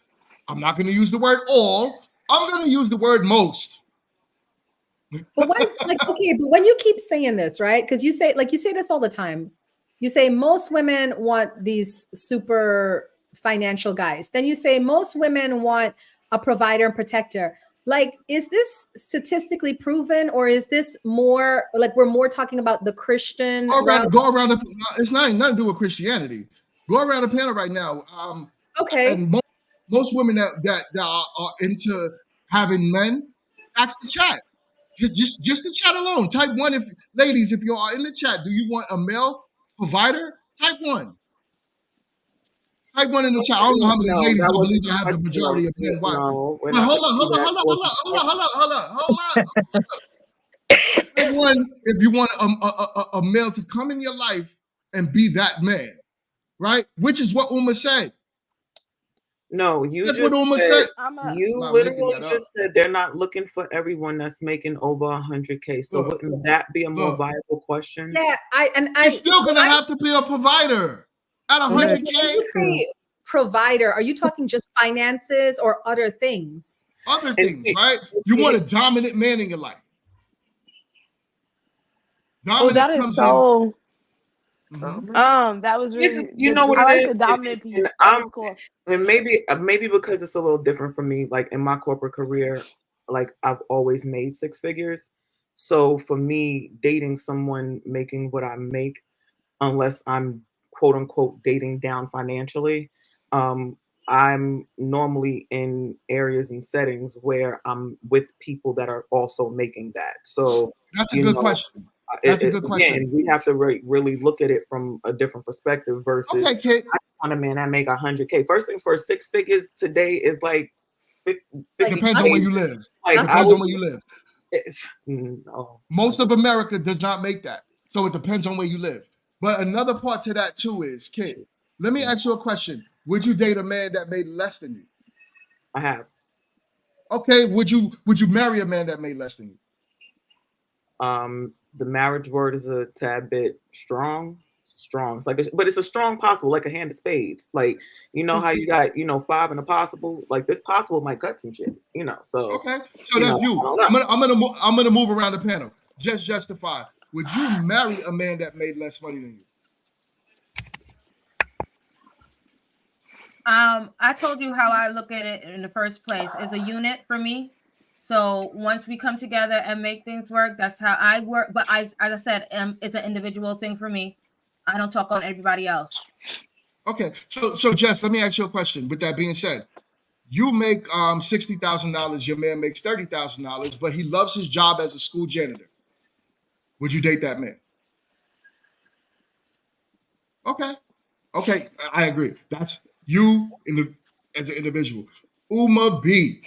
[SPEAKER 2] I'm not gonna use the word all. I'm gonna use the word most.
[SPEAKER 3] But when you keep saying this, right? Because you say this all the time. You say most women want these super financial guys. Then you say most women want a provider and protector. Like, is this statistically proven, or is this more like we're more talking about the Christian?
[SPEAKER 2] Go around. It's nothing to do with Christianity. Go around the panel right now.
[SPEAKER 3] Okay.
[SPEAKER 2] And most women that are into having men, ask the chat. Just the chat alone. Type 1 if ladies, if you are in the chat, do you want a male provider? Type 1. Type 1 in the chat. I don't know how many ladies I believe I have the majority of men watching. Hold on. Type 1 if you want a male to come in your life and be that man, right? Which is what Uma said.
[SPEAKER 4] No, you
[SPEAKER 2] That's
[SPEAKER 4] just
[SPEAKER 2] what Uma said.
[SPEAKER 4] You literally just said they're not looking for everyone that's making over 100K. So wouldn't that be a more viable question?
[SPEAKER 3] Yeah,
[SPEAKER 2] it's still gonna have to be a provider at 100K.
[SPEAKER 3] When you say provider, are you talking just finances or other things?
[SPEAKER 2] Other things, right? You want a dominant man in your life. Dominant
[SPEAKER 8] that is so. That was really.
[SPEAKER 4] You know what
[SPEAKER 8] I like
[SPEAKER 4] is?
[SPEAKER 8] the dominant piece.
[SPEAKER 4] And
[SPEAKER 8] Cool.
[SPEAKER 4] And maybe because it's a little different for me. Like in my corporate career, like I've always made 6 figures. So for me, dating someone making what I make, unless I'm quote unquote dating down financially, I'm normally in areas and settings where I'm with people that are also making that. So
[SPEAKER 2] that's a good question. That's a good question.
[SPEAKER 4] Again, we have to really look at it from a different perspective versus
[SPEAKER 2] okay, Kate.
[SPEAKER 4] I want a man that make 100K. First things first, 6 figures today is like 50,
[SPEAKER 2] depends on where you live.
[SPEAKER 4] Like,
[SPEAKER 2] depends on where you live.
[SPEAKER 4] No.
[SPEAKER 2] Most of America does not make that. So it depends on where you live. But another part to that too is, Kate, let me ask you a question. Would you date a man that made less than you?
[SPEAKER 4] I have.
[SPEAKER 2] Okay, would you marry a man that made less than you?
[SPEAKER 4] The marriage word is a tad bit strong. It's like, but it's a strong possible, like a hand of spades. Like, you know how you got, 5 and a possible. Like this possible might cut some shit. So
[SPEAKER 2] okay. So that's you. I'm gonna move around the panel. Just justify. Would you marry a man that made less money than you?
[SPEAKER 10] I told you how I look at it in the first place. It's a unit for me. So once we come together and make things work, that's how I work. But as I said, it's an individual thing for me. I don't talk on everybody else.
[SPEAKER 2] Okay. So Jess, let me ask you a question. With that being said, you make $60,000. Your man makes $30,000, but he loves his job as a school janitor. Would you date that man? Okay. I agree. That's you as an individual. Uma B.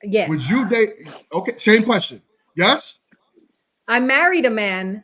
[SPEAKER 3] Yes.
[SPEAKER 2] Would you date? Okay, same question. Yes?
[SPEAKER 3] I married a man.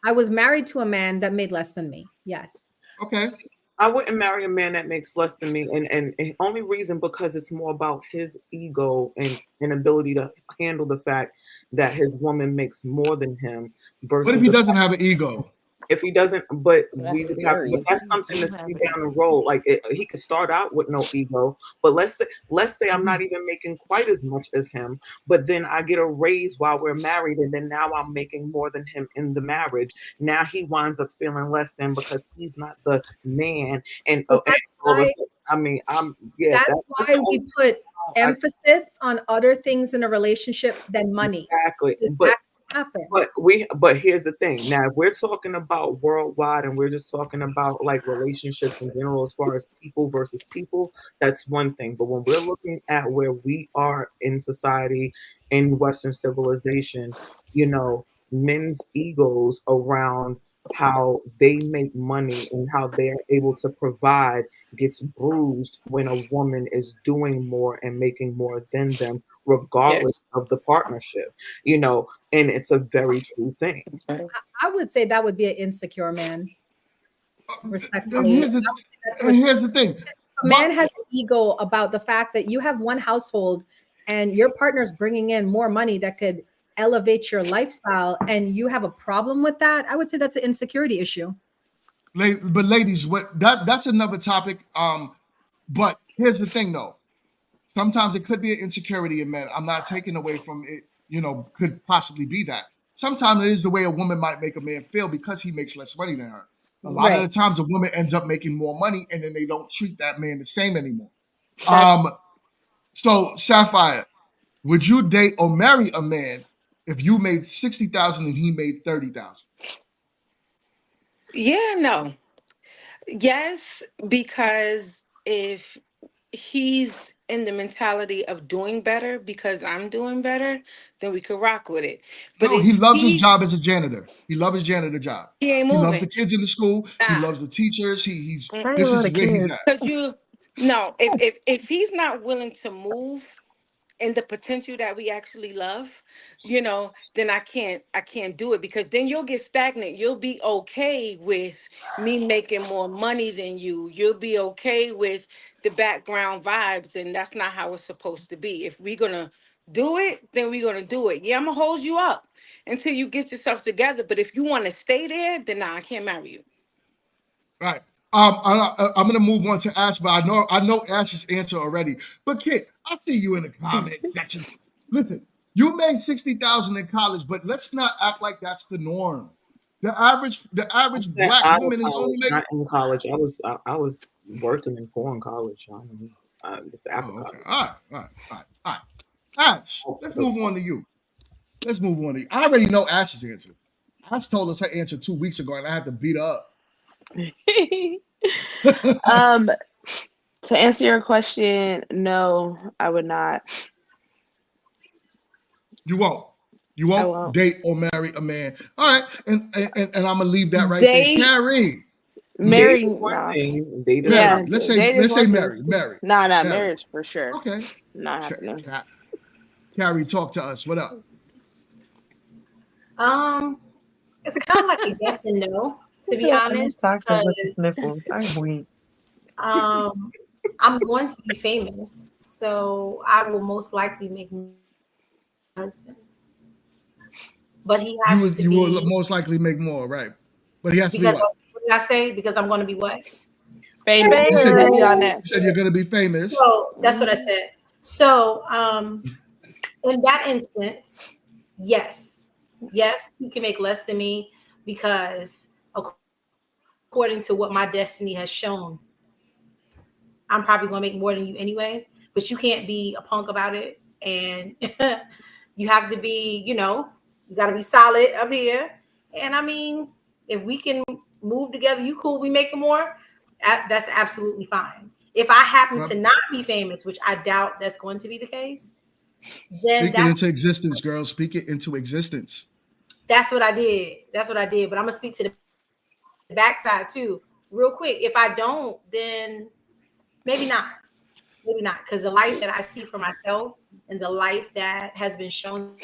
[SPEAKER 3] I was married to a man that made less than me. Yes.
[SPEAKER 2] Okay.
[SPEAKER 4] I wouldn't marry a man that makes less than me, and only reason because it's more about his ego and inability to handle the fact that his woman makes more than him. Versus
[SPEAKER 2] what if he doesn't have an ego?
[SPEAKER 4] If he doesn't, but we
[SPEAKER 8] That's
[SPEAKER 4] would have.
[SPEAKER 8] scary.
[SPEAKER 4] But that's something to see down the road. Like he could start out with no ego, but let's say I'm not even making quite as much as him, but then I get a raise while we're married, and then now I'm making more than him in the marriage. Now he winds up feeling less than because he's not the man. And,
[SPEAKER 3] Well, that's why, that's why we put emphasis on other things in a relationship than money.
[SPEAKER 4] Exactly.
[SPEAKER 3] Happen.
[SPEAKER 4] But here's the thing. Now, if we're talking about worldwide and we're just talking about like relationships in general, as far as people versus people, that's one thing. But when we're looking at where we are in society, in Western civilization, men's egos around how they make money and how they are able to provide gets bruised when a woman is doing more and making more than them, regardless of the partnership, and it's a very true thing.
[SPEAKER 3] I would say that would be an insecure man. Respectfully.
[SPEAKER 2] Here's the thing.
[SPEAKER 3] A man has an ego about the fact that you have one household and your partner's bringing in more money that could elevate your lifestyle, and you have a problem with that. I would say that's an insecurity issue.
[SPEAKER 2] But ladies, that's another topic. But here's the thing, though. Sometimes it could be an insecurity in men. I'm not taking away from it. Could possibly be that. Sometimes it is the way a woman might make a man feel because he makes less money than her. A lot of the times, a woman ends up making more money, and then they don't treat that man the same anymore. So Sapphire, would you date or marry a man if you made $60,000 and he made $30,000?
[SPEAKER 1] Yeah, no. Yes, because if he's in the mentality of doing better because I'm doing better, then we could rock with it. But
[SPEAKER 2] no, he loves his job as a janitor. He loves his janitor job.
[SPEAKER 1] He ain't moving.
[SPEAKER 2] He loves the kids in the school. He loves the teachers. This is where he's at.
[SPEAKER 1] Because if he's not willing to move in the potential that we actually love, then I can't do it, because then you'll get stagnant. You'll be okay with me making more money than you. You'll be okay with the background vibes, and that's not how it's supposed to be. If we're gonna do it, then we're gonna do it. Yeah, I'm gonna hold you up until you get yourself together. But if you want to stay there, then I can't marry you.
[SPEAKER 2] Right. I'm gonna move on to Ash, but I know Ash's answer already. But Kit, I see you in the comment section. Listen, you made $60,000 in college, but let's not act like that's the norm. The average black woman is only making.
[SPEAKER 4] Not in college. I was working in foreign college. Just after college.
[SPEAKER 2] All right. Ash, let's move on to you. I already know Ash's answer. Ash told us her answer 2 weeks ago, and I had to beat her up.
[SPEAKER 8] To answer your question, no, I would not.
[SPEAKER 2] You won't date or marry a man. All right, and I'm gonna leave that right there. Carrie,
[SPEAKER 8] marry.
[SPEAKER 2] Yeah, let's say marry.
[SPEAKER 8] Nah, marriage for sure.
[SPEAKER 2] Okay,
[SPEAKER 8] not happening.
[SPEAKER 2] Carrie, talk to us. What up?
[SPEAKER 7] It's kind of like a yes and no, to be honest.
[SPEAKER 11] Sniffles. I'm weak.
[SPEAKER 7] I'm going to be famous, so I will most likely make my husband. but he has to
[SPEAKER 2] you will
[SPEAKER 7] be,
[SPEAKER 2] most likely make more, right? But he has to be
[SPEAKER 7] because
[SPEAKER 2] what?
[SPEAKER 7] what did I say? Because I'm going to be what?
[SPEAKER 8] Famous.
[SPEAKER 2] You said
[SPEAKER 8] Heavy on
[SPEAKER 2] you
[SPEAKER 8] that.
[SPEAKER 2] said you're gonna be famous.
[SPEAKER 7] So that's what I said. So in that instance, yes, you can make less than me because according to what my destiny has shown, I'm probably gonna make more than you anyway. But you can't be a punk about it, and you have to be, you got to be solid up here. And I mean, if we can move together, you cool, we making more. That's absolutely fine. If I happen to not be famous, which I doubt that's going to be the case, then
[SPEAKER 2] speak it into existence, girl. Speak it into existence.
[SPEAKER 7] That's what I did. But I'm gonna speak to the backside too, real quick. If I don't, then maybe not, because the life that I see for myself and the life that has been shown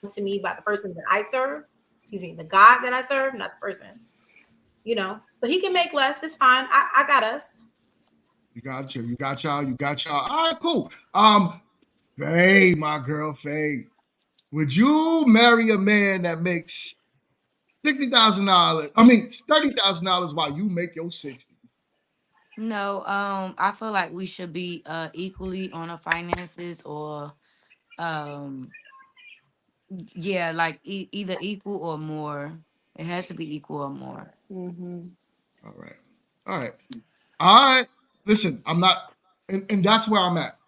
[SPEAKER 7] to me by the person that I serve, the God that I serve, not the person. So he can make less. It's fine. I got us.
[SPEAKER 2] You got y'all. All right, cool. Faye, my girl, Faye, would you marry a man that makes $60,000? I mean, $30,000 while you make your 60?
[SPEAKER 5] No, I feel like we should be equally on the finances, or yeah, like either equal or more. It has to be equal or more.
[SPEAKER 2] All right. Listen, I'm not, and that's where I'm at.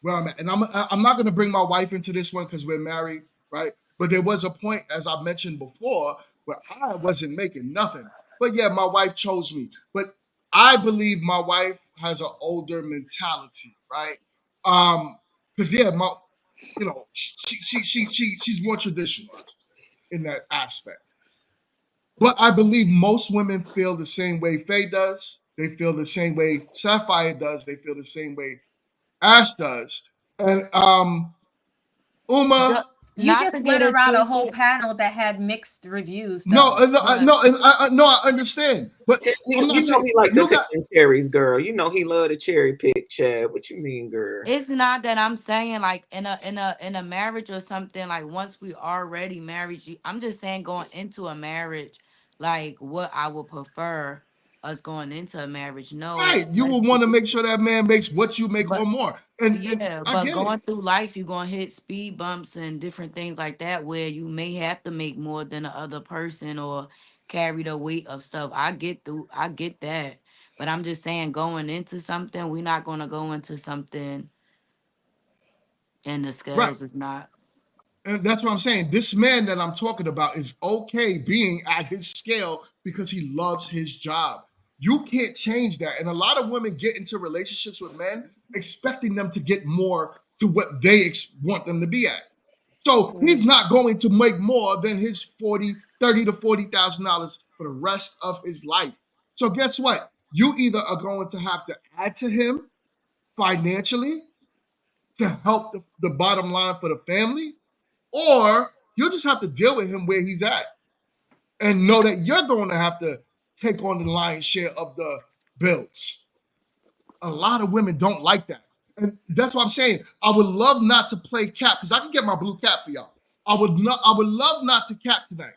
[SPEAKER 2] And I'm not going to bring my wife into this one because we're married, right? But there was a point, as I mentioned before, where I wasn't making nothing. But yeah, my wife chose me. But I believe my wife has an older mentality, right? Because yeah, she's more traditional in that aspect. But I believe most women feel the same way Faye does. They feel the same way Sapphire does. They feel the same way Ash does. And Uma,
[SPEAKER 10] you just went around a whole panel that had mixed reviews.
[SPEAKER 2] No, I understand, but
[SPEAKER 4] you know he like the cherries, girl. You know he love the cherry pick, Chad. What you mean, girl?
[SPEAKER 5] It's not that I'm saying like in a marriage or something, like once we already married, I'm just saying going into a marriage, like what I would prefer us going into a marriage. No,
[SPEAKER 2] right? You will want to make sure that man makes what you make or more. And
[SPEAKER 5] yeah, but going through life, you're gonna hit speed bumps and different things like that where you may have to make more than the other person or carry the weight of stuff. I get that. But I'm just saying going into something, we're not gonna go into something and the scales is not.
[SPEAKER 2] And that's what I'm saying. This man that I'm talking about is okay being at his scale because he loves his job. You can't change that. And a lot of women get into relationships with men expecting them to get more to what they want them to be at. So he's not going to make more than his $30,000 to $40,000 for the rest of his life. So guess what? You either are going to have to add to him financially to help the bottom line for the family, or you'll just have to deal with him where he's at and know that you're going to have to take on the lion's share of the bills. A lot of women don't like that. And that's what I'm saying. I would love not to play cap because I can get my blue cap for y'all. I would love not to cap tonight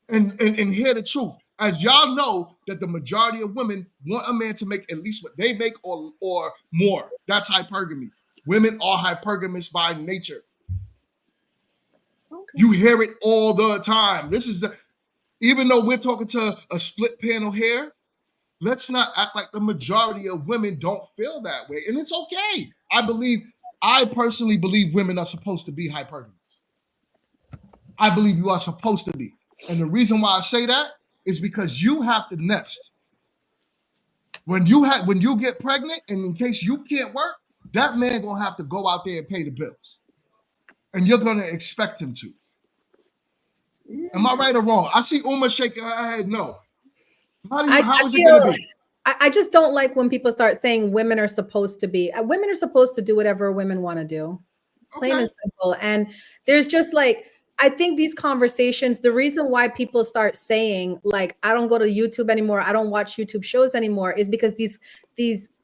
[SPEAKER 2] and hear the truth. As y'all know that the majority of women want a man to make at least what they make or more. That's hypergamy. Women are hypergamous by nature. Okay. You hear it all the time. Even though we're talking to a split panel here, let's not act like the majority of women don't feel that way. And it's okay. I personally believe women are supposed to be hypergamous. I believe you are supposed to be. And the reason why I say that is because you have to nest. When you get pregnant, and in case you can't work, that man gonna have to go out there and pay the bills. And you're gonna expect him to. Am I right or wrong? I see Uma shaking her head no. How is it gonna be?
[SPEAKER 3] I just don't like when people start saying women are supposed to be. Women are supposed to do whatever women want to do. Plain and simple. And there's just like, I think these conversations, the reason why people start saying like, I don't go to YouTube anymore, I don't watch YouTube shows anymore, is because these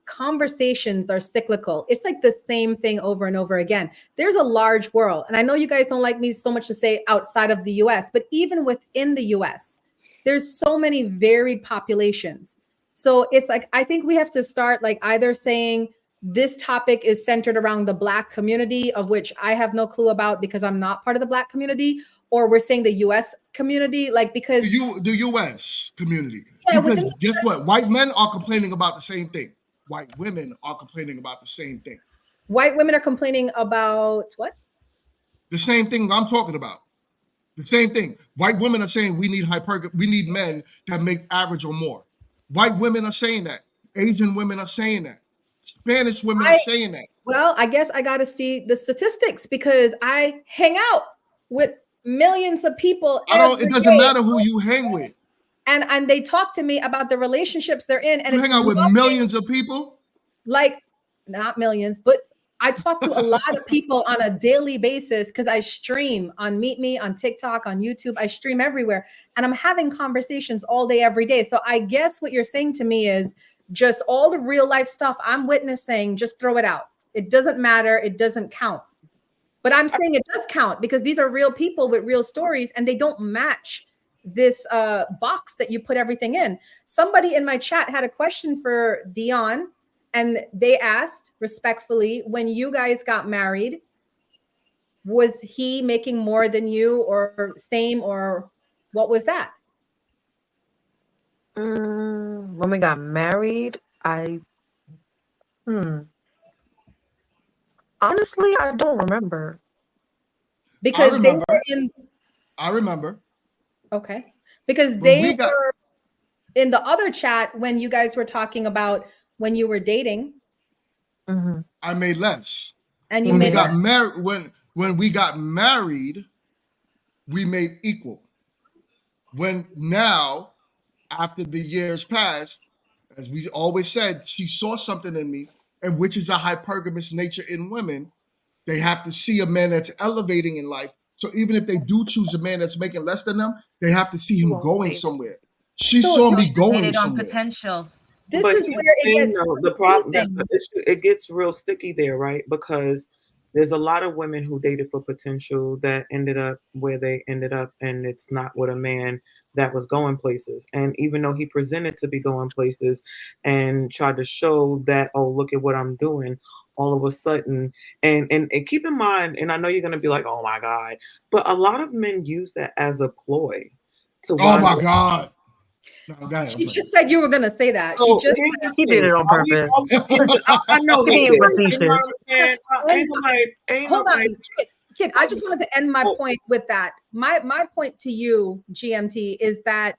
[SPEAKER 3] conversations are cyclical. It's like the same thing over and over again. There's a large world. And I know you guys don't like me so much to say outside of the US, but even within the US, there's so many varied populations. So it's like, I think we have to start like either saying this topic is centered around the Black community, of which I have no clue about because I'm not part of the Black community, or we're saying the US community, like because
[SPEAKER 2] the US community.
[SPEAKER 3] Yeah,
[SPEAKER 2] because guess what? White men are complaining about the same thing. White women are complaining about the same thing.
[SPEAKER 3] White women are complaining about what?
[SPEAKER 2] The same thing I'm talking about. The same thing. White women are saying we need we need men that make average or more. White women are saying that. Asian women are saying that. Spanish women are saying that.
[SPEAKER 3] Well, I guess I got to see the statistics because I hang out with millions of people.
[SPEAKER 2] It doesn't matter who you hang with.
[SPEAKER 3] And they talk to me about the relationships they're in. And
[SPEAKER 2] you hang out with millions of people?
[SPEAKER 3] Like, not millions, but I talk to a lot of people on a daily basis because I stream on Meet Me, on TikTok, on YouTube. I stream everywhere. And I'm having conversations all day, every day. So I guess what you're saying to me is just all the real life stuff I'm witnessing, just throw it out. It doesn't matter. It doesn't count. But I'm saying it does count because these are real people with real stories and they don't match this box that you put everything in. Somebody in my chat had a question for Dion, and they asked respectfully, when you guys got married, was he making more than you or same, or what was that?
[SPEAKER 9] When we got married, honestly, I don't remember.
[SPEAKER 3] Because
[SPEAKER 2] I remember.
[SPEAKER 3] they were in.
[SPEAKER 2] I remember.
[SPEAKER 3] Okay. Because they were in the other chat when you guys were talking about when you were dating.
[SPEAKER 9] Mm-hmm.
[SPEAKER 2] I made less.
[SPEAKER 3] And you
[SPEAKER 2] when
[SPEAKER 3] made
[SPEAKER 2] we got married. When we got married, we made equal. When now, after the years passed, as we always said, she saw something in me, and which is a hypergamous nature in women. They have to see a man that's elevating in life. So even if they do choose a man that's making less than them, they have to see him going somewhere. She saw me going somewhere.
[SPEAKER 10] On potential.
[SPEAKER 3] This is where it gets
[SPEAKER 4] the problem. That's the issue. It gets real sticky there, right? Because there's a lot of women who dated for potential that ended up where they ended up, and it's not with a man that was going places. And even though he presented to be going places and tried to show that, oh, look at what I'm doing, all of a sudden, and keep in mind, and I know you're gonna be like, oh my God, but a lot of men use that as a ploy to
[SPEAKER 2] oh my God. No,
[SPEAKER 3] she just said you were gonna say that.
[SPEAKER 4] So
[SPEAKER 3] she just
[SPEAKER 9] he did it on purpose.
[SPEAKER 4] I know he
[SPEAKER 9] being
[SPEAKER 4] did.
[SPEAKER 9] facetious.
[SPEAKER 4] You know what I'm saying?
[SPEAKER 3] Hold on, Kid, I just wanted to end my point with that. My point to you, GMT, is that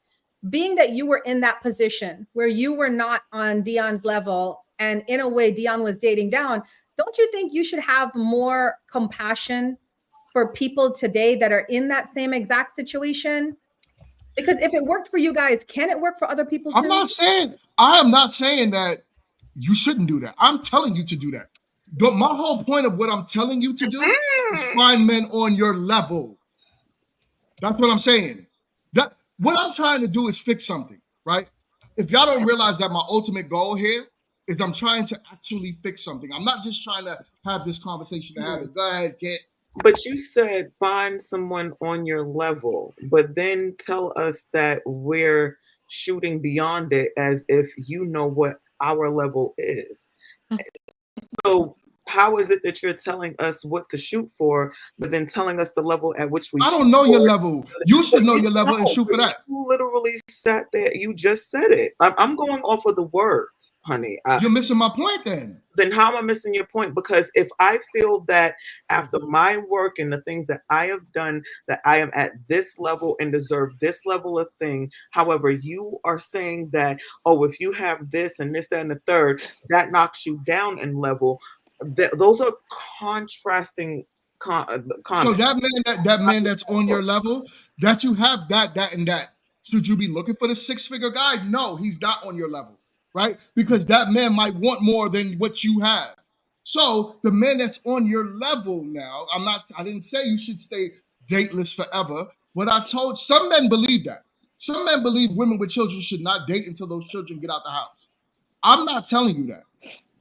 [SPEAKER 3] being that you were in that position where you were not on Dion's level, and in a way Dion was dating down, don't you think you should have more compassion for people today that are in that same exact situation? Because if it worked for you guys, can it work for other people too?
[SPEAKER 2] I am not saying that you shouldn't do that. I'm telling you to do that. My whole point of what I'm telling you to do is find men on your level. That's what I'm saying. What I'm trying to do is fix something, right? If y'all don't realize that my ultimate goal here is I'm trying to actually fix something. I'm not just trying to have this conversation to have it. Go ahead, Kid.
[SPEAKER 4] But you said find someone on your level, but then tell us that we're shooting beyond it as if you know what our level is. So how is it that you're telling us what to shoot for, but then telling us the level at which we
[SPEAKER 2] I don't know your level. You should know your level and shoot for that.
[SPEAKER 4] You literally sat there. You just said it. I'm going off of the words, honey.
[SPEAKER 2] You're missing my point then.
[SPEAKER 4] Then how am I missing your point? Because if I feel that after my work and the things that I have done, that I am at this level and deserve this level of thing, however, you are saying that, oh, if you have this and this, that, and the third, that knocks you down in level. Those are contrasting comments.
[SPEAKER 2] So that man that's on your level, that you have that, and that. Should you be looking for the six-figure guy? No, he's not on your level, right? Because that man might want more than what you have. So the man that's on your level now, I didn't say you should stay dateless forever. What I told, some men believe that. Some men believe women with children should not date until those children get out the house. I'm not telling you that.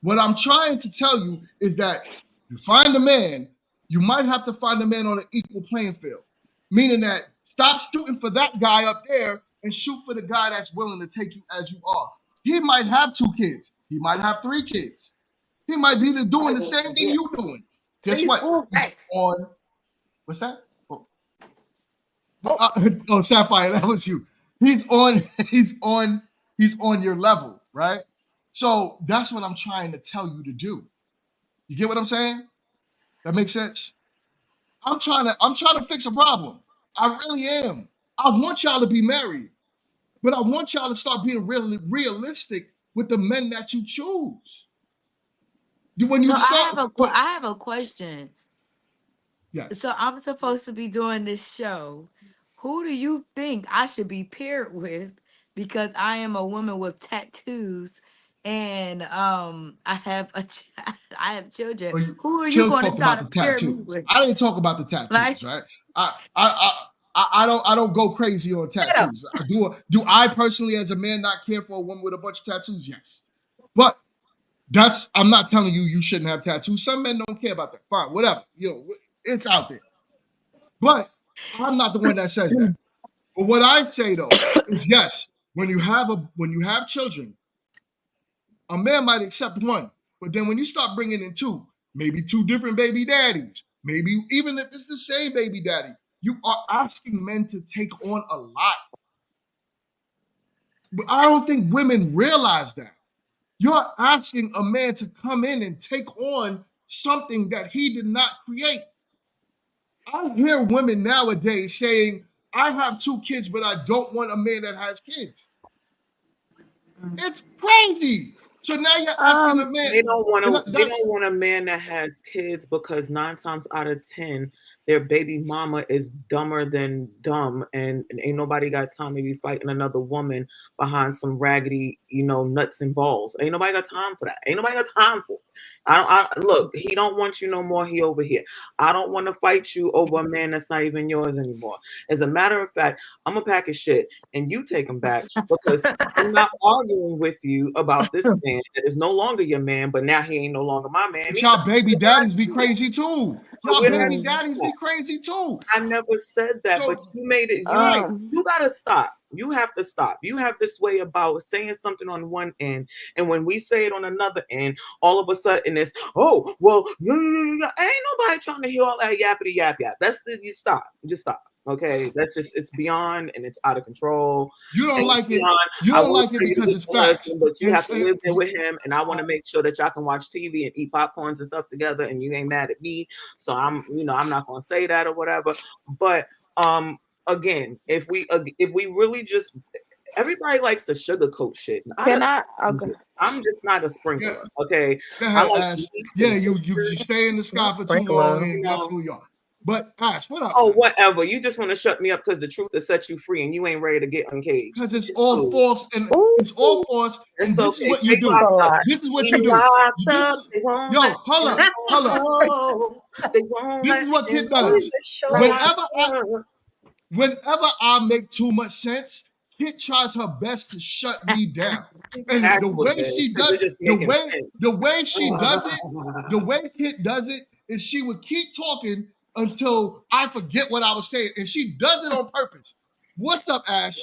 [SPEAKER 2] What I'm trying to tell you is that you find a man, you might have to find a man on an equal playing field. Meaning that stop shooting for that guy up there and shoot for the guy that's willing to take you as you are. He might have 2 kids. He might have 3 kids. He might be doing the same thing you're doing. Guess what? He's on. What's that? Oh, Sapphire, that was you. He's on your level, right? So that's what I'm trying to tell you to do. You get what I'm saying? That makes sense? I'm trying to fix a problem. I really am. I want y'all to be married, but I want y'all to start being really realistic with the men that you choose. When you start,
[SPEAKER 5] I have a question.
[SPEAKER 2] yeah.
[SPEAKER 5] So I'm supposed to be doing this show. Who do you think I should be paired with? Because I am a woman with tattoos, and I have I have children. Who are you going to try to pair me with?
[SPEAKER 2] I didn't talk about the tattoos, right? I don't go crazy on tattoos. Do I personally, as a man, not care for a woman with a bunch of tattoos? Yes, but I'm not telling you shouldn't have tattoos. Some men don't care about that. Fine, whatever. It's out there. But I'm not the one that says that. But what I say though is yes, when you have children, a man might accept one, but then when you start bringing in 2, maybe 2 different baby daddies, maybe even if it's the same baby daddy, you are asking men to take on a lot. But I don't think women realize that. You're asking a man to come in and take on something that he did not create. I hear women nowadays saying, I have 2 kids, but I don't want a man that has kids. It's crazy. So now you're asking a man.
[SPEAKER 4] They don't want a man that has kids because 9 times out of 10, their baby mama is dumber than dumb, and ain't nobody got time to be fighting another woman behind some raggedy, nuts and balls. Ain't nobody got time for that. Ain't nobody got time for it. Look, he don't want you no more. He over here. I don't want to fight you over a man that's not even yours anymore. As a matter of fact, I'm gonna pack his shit and you take him back because I'm not arguing with you about this man that is no longer your man, but now he ain't no longer my man.
[SPEAKER 2] But y'all baby daddies be crazy too. Y'all baby daddies be crazy too.
[SPEAKER 4] I never said that, but you made it. You gotta stop. You have to stop. You have this way about saying something on one end, and when we say it on another end, all of a sudden it's, oh, well, ain't nobody trying to hear all that yappity yap yap. You stop. Just stop. Okay, it's beyond and it's out of control.
[SPEAKER 2] You don't like it. You don't like it because it's facts.
[SPEAKER 4] But you have to live there with him, and I want to make sure that y'all can watch TV and eat popcorns and stuff together, and you ain't mad at me. So I'm not gonna say that or whatever. But again, if we really just, everybody likes to sugarcoat shit.
[SPEAKER 8] Okay.
[SPEAKER 4] I'm just not a sprinkler. Okay.
[SPEAKER 2] You stay in the sky for too long, and that's who you are. But Ash, what up?
[SPEAKER 4] Oh, whatever. You just want to shut me up because the truth has set you free, and you ain't ready to get uncaged.
[SPEAKER 2] Because it's all false, and it's all false. And this is what you do. This is what you do. Yo, hold up. This is what kid does. Whenever I make too much sense, Kit tries her best to shut me down. And the way she does it, the way Kit does it is she would keep talking until I forget what I was saying. And she does it on purpose. What's up, Ash?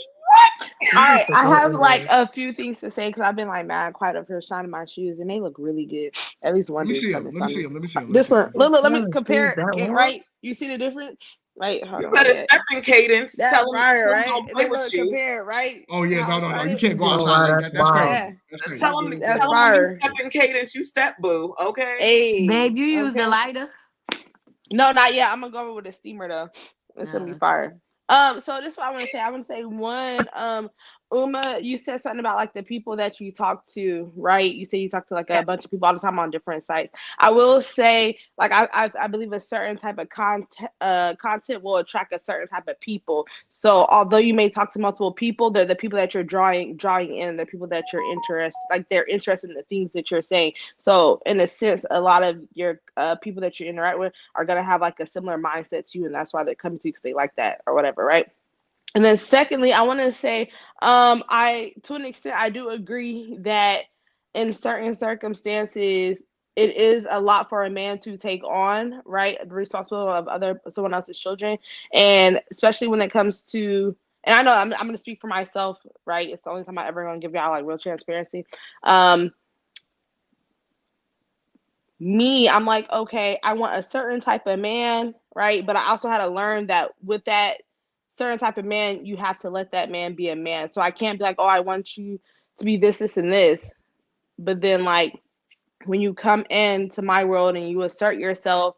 [SPEAKER 8] All right, I have like a few things to say because I've been like mad quiet up here shining my shoes and they look really good. At least one.
[SPEAKER 2] Let me see them.
[SPEAKER 8] This one. Look, let me compare it. Right? You see the difference? Right?
[SPEAKER 4] You got a stepping cadence.
[SPEAKER 8] That's fire, right? They look compared, right?
[SPEAKER 2] Oh yeah, no. You can't go outside like that. That's crazy. That's crazy.
[SPEAKER 4] Tell them you stepping cadence, you step, boo. Okay.
[SPEAKER 8] Hey,
[SPEAKER 5] babe, you use the lighter?
[SPEAKER 8] No, not yet. I'm gonna go over with a steamer though. It's gonna be fire. So this is what I want to say. I want to say one, Uma, you said something about like the people that you talk to, right? You say you talk to like a bunch of people all the time on different sites. I will say, like, I believe a certain type of content will attract a certain type of people. So although you may talk to multiple people, they're the people that you're drawing in, and the people that you're they're interested in the things that you're saying. So in a sense, a lot of your people that you interact with are gonna have like a similar mindset to you, and that's why they're coming to you because they like that or whatever, right? And then secondly, I want to say, to an extent, I do agree that in certain circumstances, it is a lot for a man to take on, right? The responsibility of someone else's children, and especially when it comes to, and I know I'm going to speak for myself, right? It's the only time I ever going to give y'all like real transparency. Me, I'm like, okay, I want a certain type of man, right? But I also had to learn that with that certain type of man, you have to let that man be a man. So I can't be like, oh, I want you to be this, this, and this. But then, like, when you come into my world and you assert yourself,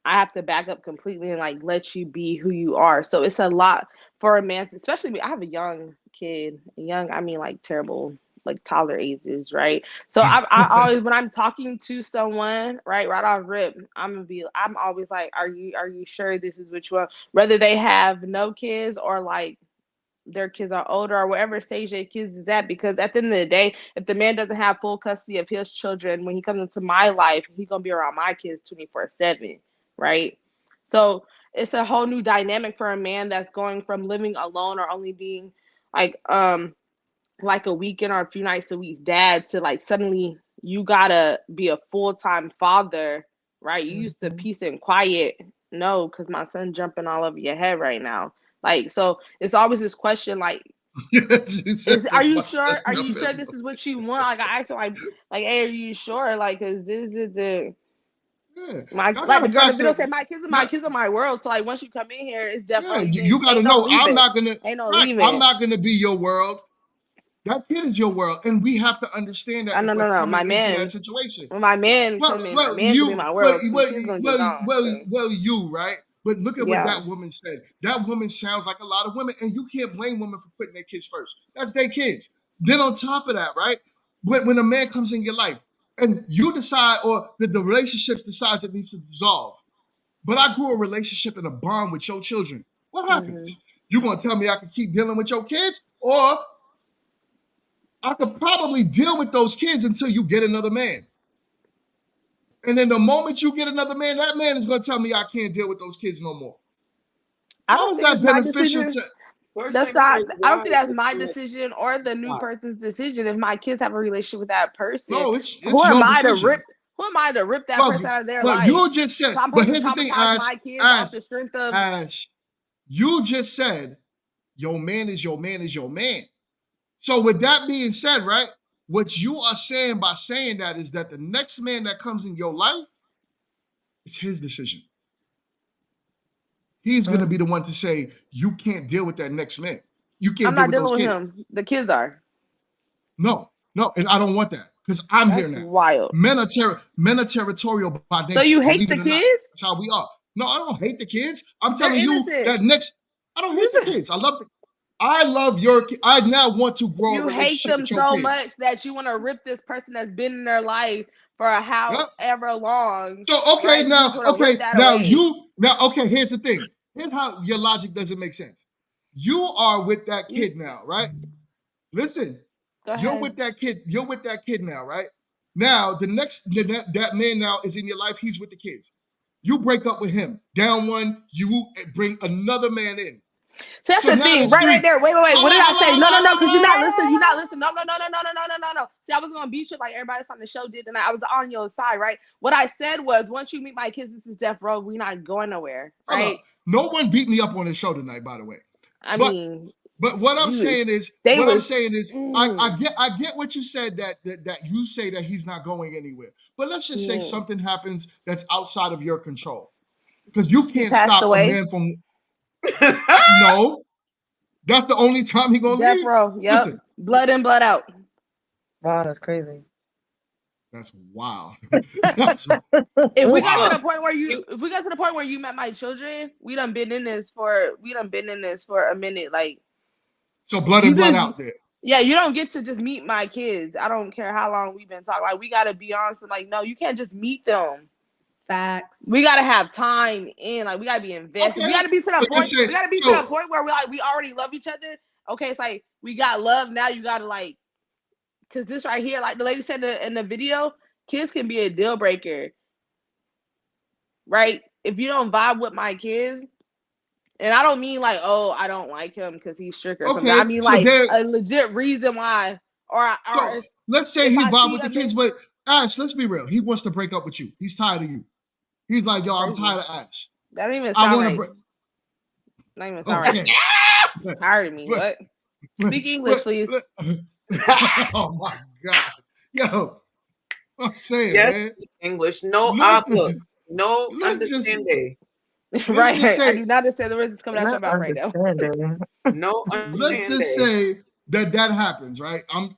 [SPEAKER 8] I have to back up completely and like let you be who you are. So it's a lot for a man, especially me. I have a young kid, I mean like terrible, like toddler ages, right? So I always, when I'm talking to someone, right off rip, I'm always like, are you sure this is what you want? Whether they have no kids or like their kids are older or whatever stage their kids is at, because at the end of the day, if the man doesn't have full custody of his children, when he comes into my life, he's gonna be around my kids 24/7, right? So it's a whole new dynamic for a man that's going from living alone or only being like a weekend or a few nights a week dad to like suddenly you gotta be a full-time father, right? You used to peace and quiet. No, because my son jumping all over your head right now. Like, so it's always this question, like, are you sure? Are you sure this is what you want? Like, I asked him, like, hey, are you sure? Like, cause this is the like the girl in the video said, my kids are my world. So like, once you come in here, it's definitely
[SPEAKER 2] you got to know I'm not gonna
[SPEAKER 8] leaving.
[SPEAKER 2] I'm not gonna be your world. That kid is your world, and we have to understand that.
[SPEAKER 8] No. My man,
[SPEAKER 2] that situation.
[SPEAKER 8] When my man come in, my man can be my world.
[SPEAKER 2] You right. But look at what that woman said. That woman sounds like a lot of women, and you can't blame women for putting their kids first. That's their kids. Then on top of that, right? When a man comes in your life and you decide, or the relationship decides it needs to dissolve, but I grew a relationship and a bond with your children, what happens? You gonna tell me I can keep dealing with your kids, or I could probably deal with those kids until you get another man? And then the moment you get another man, that man is going to tell me I can't deal with those kids no more.
[SPEAKER 8] I don't think that's beneficial to. That's not. I don't think that's my decision or the new person's decision. If my kids have a relationship with that person,
[SPEAKER 2] no, it's
[SPEAKER 8] who am I to rip? Who am I to rip that person out of their life?
[SPEAKER 2] You just said. But here's the thing,
[SPEAKER 8] Ash.
[SPEAKER 2] You just said, your man is your man is your man. So with that being said, right? What you are saying by saying that is that the next man that comes in your life, it's his decision. He's going to be the one to say, you can't deal with that next man. You can't deal with those kids. I'm not dealing with him.
[SPEAKER 8] The kids are.
[SPEAKER 2] No. And I don't want that because I'm here now.
[SPEAKER 8] That's wild.
[SPEAKER 2] Men are territorial by nature.
[SPEAKER 8] So you hate the kids?
[SPEAKER 2] That's how we are. No, I don't hate the kids. I'm telling you that I don't hate the kids. I love your kid. I now want to grow.
[SPEAKER 8] You hate them so much that you want to rip this person that's been in their life for however long.
[SPEAKER 2] So here's the thing. Here's how your logic doesn't make sense. You are with that kid now, right? Listen, you're with that kid. You're with that kid now, right? Now that man now is in your life. He's with the kids. You break up with him. Down one, you bring another man in.
[SPEAKER 8] So that's the thing, right there. Wait. What did I say? No, because you're not listening. You're not listening. No. See, I was gonna beat you like everybody else on the show did, and I was on your side, right? What I said was, once you meet my kids, this is death row. We're not going nowhere, right?
[SPEAKER 2] No one beat me up on the show tonight, by the way. But what I'm saying is, I get what you said that you say that he's not going anywhere. But let's just say something happens that's outside of your control, because you can't stop a man from. No, that's the only time he's gonna leave.
[SPEAKER 8] Death row. Yep. Listen, blood in, blood out.
[SPEAKER 9] Wow, that's crazy.
[SPEAKER 2] That's wild.
[SPEAKER 8] If we got to the point where you met my children, we done been in this for a minute. Like,
[SPEAKER 2] so blood in, blood out there.
[SPEAKER 8] Yeah, you don't get to just meet my kids. I don't care how long we've been talking. Like, we gotta be honest. Like, no, you can't just meet them.
[SPEAKER 3] Facts.
[SPEAKER 8] We gotta have time in. Like, we gotta be invested.
[SPEAKER 2] Okay.
[SPEAKER 8] We gotta be to that point. We gotta be to that point where we already love each other. Okay, it's like we got love. Now you gotta like, cause this right here, like the lady said in the video, kids can be a deal breaker, right? If you don't vibe with my kids, and I don't mean like, oh, I don't like him because he's strict or something. I mean like a legit reason why.
[SPEAKER 2] So, let's say
[SPEAKER 8] if
[SPEAKER 2] he
[SPEAKER 8] I
[SPEAKER 2] vibe
[SPEAKER 8] see
[SPEAKER 2] with the
[SPEAKER 8] a
[SPEAKER 2] kids,
[SPEAKER 8] man-
[SPEAKER 2] but Ash, let's be real. He wants to break up with you. He's tired of you. He's like, yo, I'm
[SPEAKER 8] Crazy.
[SPEAKER 2] tired of Ash.
[SPEAKER 8] That don't even
[SPEAKER 2] I
[SPEAKER 8] sound
[SPEAKER 2] want to
[SPEAKER 8] right.
[SPEAKER 2] break.
[SPEAKER 8] Not even sound right.
[SPEAKER 2] Okay.
[SPEAKER 8] Tired of me.
[SPEAKER 2] But-
[SPEAKER 8] What? Speak English, please.
[SPEAKER 2] Oh my God. Yo, I'm saying,
[SPEAKER 4] Yes,
[SPEAKER 2] man.
[SPEAKER 4] English. No,
[SPEAKER 2] Let's-
[SPEAKER 4] look, no
[SPEAKER 2] let's just-
[SPEAKER 4] understanding.
[SPEAKER 8] Right.
[SPEAKER 2] just say-
[SPEAKER 8] I do not understand the words that's coming out your
[SPEAKER 11] Not
[SPEAKER 8] mouth right now.
[SPEAKER 11] understanding.
[SPEAKER 4] No
[SPEAKER 2] Let's
[SPEAKER 4] understanding.
[SPEAKER 2] just say that happens, right? All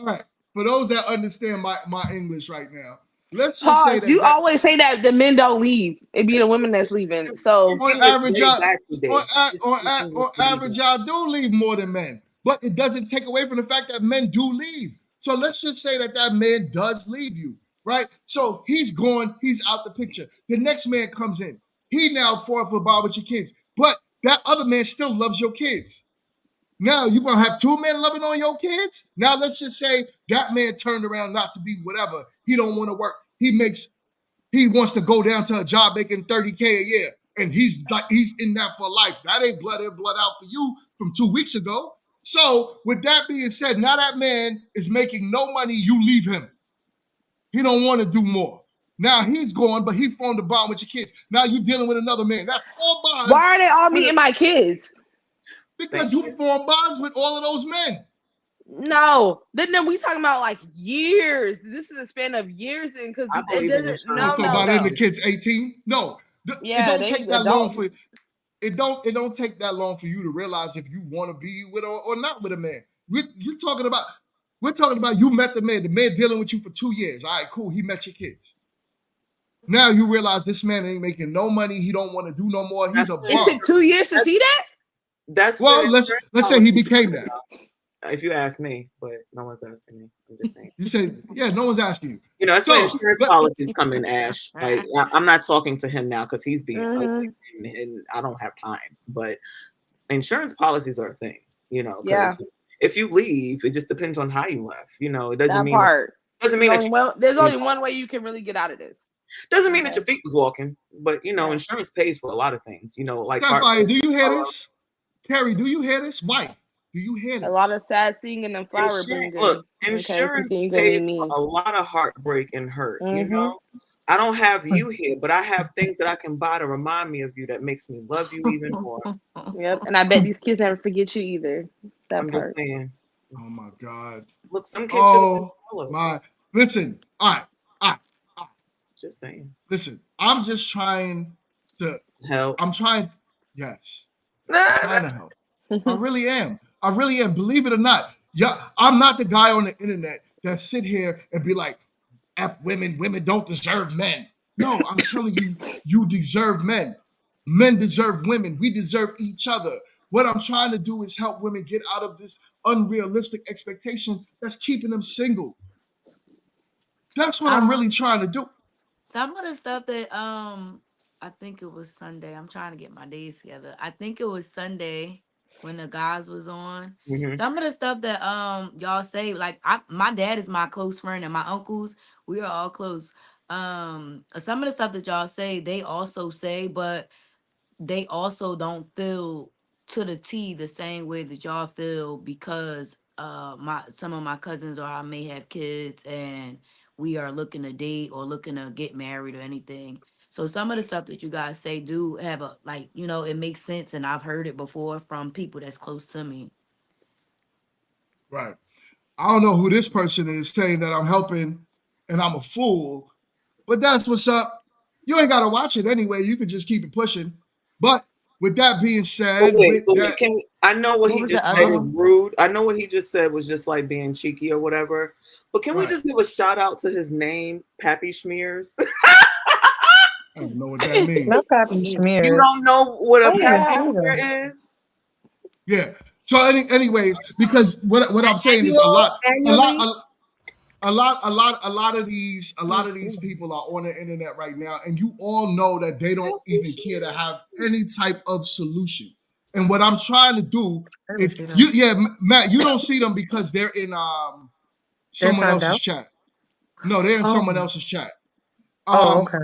[SPEAKER 2] right. For those that understand my English right now, let's just say
[SPEAKER 8] Pause.
[SPEAKER 2] that
[SPEAKER 8] You always say that the men don't leave. It be the women that's leaving. So
[SPEAKER 2] on average, y'all,
[SPEAKER 4] It's
[SPEAKER 2] on average, y'all do leave more than men, but it doesn't take away from the fact that men do leave. So let's just say that man does leave you, right? So he's gone, he's out the picture. The next man comes in. He now fought for bar with your kids, but that other man still loves your kids. Now you're gonna have two men loving on your kids. Now let's just say that man turned around not to be whatever. He don't want to work. He wants to go down to a job making $30K a year, and he's in that for life. That ain't blood in, blood out for you from 2 weeks ago. So with that being said, now that man is making no money. You leave him. He don't want to do more. Now he's gone, but he formed a bond with your kids. Now you're dealing with another man. That's 4 bonds.
[SPEAKER 8] why are they all meeting my kids?
[SPEAKER 2] Because you form bonds with all of those men.
[SPEAKER 8] No, then we talking about like years. This is a span of years, and because
[SPEAKER 4] I
[SPEAKER 8] it
[SPEAKER 4] believe in
[SPEAKER 8] doesn't.
[SPEAKER 4] insurance.
[SPEAKER 8] No,
[SPEAKER 2] So by then
[SPEAKER 8] no.
[SPEAKER 2] the kid's 18. No,
[SPEAKER 8] Yeah,
[SPEAKER 2] it don't
[SPEAKER 8] they
[SPEAKER 2] take that long
[SPEAKER 8] adult.
[SPEAKER 2] for it don't take that long for you to realize if you want to be with or not with a man. We're talking about you met the man dealing with you for 2 years. All right, cool. He met your kids. Now you realize this man ain't making no money. He don't want to do no more. He's a
[SPEAKER 8] It
[SPEAKER 2] bum.
[SPEAKER 8] took 2 years to see that.
[SPEAKER 4] That's
[SPEAKER 2] Well,
[SPEAKER 4] where
[SPEAKER 2] let's
[SPEAKER 4] insurance
[SPEAKER 2] say he
[SPEAKER 4] policies
[SPEAKER 2] became
[SPEAKER 4] come
[SPEAKER 2] that.
[SPEAKER 4] about. If you ask me, but no one's asking me. I'm just saying.
[SPEAKER 2] You say, yeah, no one's asking you.
[SPEAKER 4] You know, that's
[SPEAKER 2] So,
[SPEAKER 4] where insurance
[SPEAKER 2] but-
[SPEAKER 4] policies come in, Ash. Like, I'm not talking to him now because he's being
[SPEAKER 8] Mhm.
[SPEAKER 4] ugly and I don't have time. But insurance policies are a thing, you know. 'Cause
[SPEAKER 8] Yeah.
[SPEAKER 4] if you leave, it just depends on how you left. You know, it doesn't
[SPEAKER 8] That
[SPEAKER 4] mean
[SPEAKER 8] part.
[SPEAKER 4] doesn't mean
[SPEAKER 8] There's only one way you can really get out of this.
[SPEAKER 4] doesn't mean that your feet was walking, but you know,
[SPEAKER 8] Yeah.
[SPEAKER 4] insurance pays for a lot of things. You know, like
[SPEAKER 2] Sapphire, do you hear this? Carrie, do you hear this? Wife, do you hear this?
[SPEAKER 8] A lot of sad singing and flower bringing.
[SPEAKER 4] Look,
[SPEAKER 8] Okay,
[SPEAKER 4] insurance
[SPEAKER 8] continue to leave
[SPEAKER 4] pays
[SPEAKER 8] me.
[SPEAKER 4] for a lot of heartbreak and hurt. You
[SPEAKER 8] Mhm.
[SPEAKER 4] know, I don't have you here, but I have things that I can buy to remind me of you that makes me love you even more.
[SPEAKER 8] Yep, and I bet these kids never forget you either. That
[SPEAKER 4] I'm
[SPEAKER 8] part.
[SPEAKER 4] just saying.
[SPEAKER 2] Oh my God.
[SPEAKER 4] Look, some kids
[SPEAKER 2] Oh
[SPEAKER 4] should have
[SPEAKER 2] my. Listen, all right.
[SPEAKER 4] Just saying.
[SPEAKER 2] Listen, I'm just trying to
[SPEAKER 4] help.
[SPEAKER 2] Yes. I'm trying to help. I really am. Believe it or not. Yeah, I'm not the guy on the internet that sit here and be like, F women, women don't deserve men. No, I'm telling you, you deserve men. Men deserve women. We deserve each other. What I'm trying to do is help women get out of this unrealistic expectation that's keeping them single. That's what I'm really trying to do.
[SPEAKER 5] Some of the stuff that I think it was Sunday. I'm trying to get my days together. I think it was Sunday when the guys was on.
[SPEAKER 4] Mhm.
[SPEAKER 5] Some of the stuff that y'all say, like my dad is my close friend and my uncles, we are all close. Some of the stuff that y'all say, they also say, but they also don't feel to the T the same way that y'all feel because some of my cousins or I may have kids and we are looking to date or looking to get married or anything. So some of the stuff that you guys say do have a like, you know, it makes sense and I've heard it before from people that's close to me.
[SPEAKER 2] Right. I don't know who this person is saying that I'm helping and I'm a fool, but that's what's up. You ain't got to watch it anyway. You could just keep it pushing. But with that being said,
[SPEAKER 4] I know what he
[SPEAKER 5] was
[SPEAKER 4] just
[SPEAKER 5] the
[SPEAKER 4] said
[SPEAKER 5] other
[SPEAKER 4] was
[SPEAKER 5] one?
[SPEAKER 4] rude. I know what he just said was just like being cheeky or whatever. But can we
[SPEAKER 2] Right.
[SPEAKER 4] just give a shout out to his name, Pappy Schmears?
[SPEAKER 2] I don't know what that means.
[SPEAKER 11] No Pappy Schmears.
[SPEAKER 4] You don't know what a
[SPEAKER 11] I didn't
[SPEAKER 4] Pappy
[SPEAKER 11] see
[SPEAKER 4] Schmear
[SPEAKER 11] them.
[SPEAKER 4] is?
[SPEAKER 2] Yeah. So anyways, because what I'm saying is a lot of these people are on the internet right now, and you all know that they don't even care to have any type of solution. And what I'm trying to do is Matt, you don't see them because they're in someone
[SPEAKER 11] timed
[SPEAKER 2] else's
[SPEAKER 11] out?
[SPEAKER 2] chat. No, they're in
[SPEAKER 11] Oh.
[SPEAKER 2] someone else's chat.
[SPEAKER 11] Okay.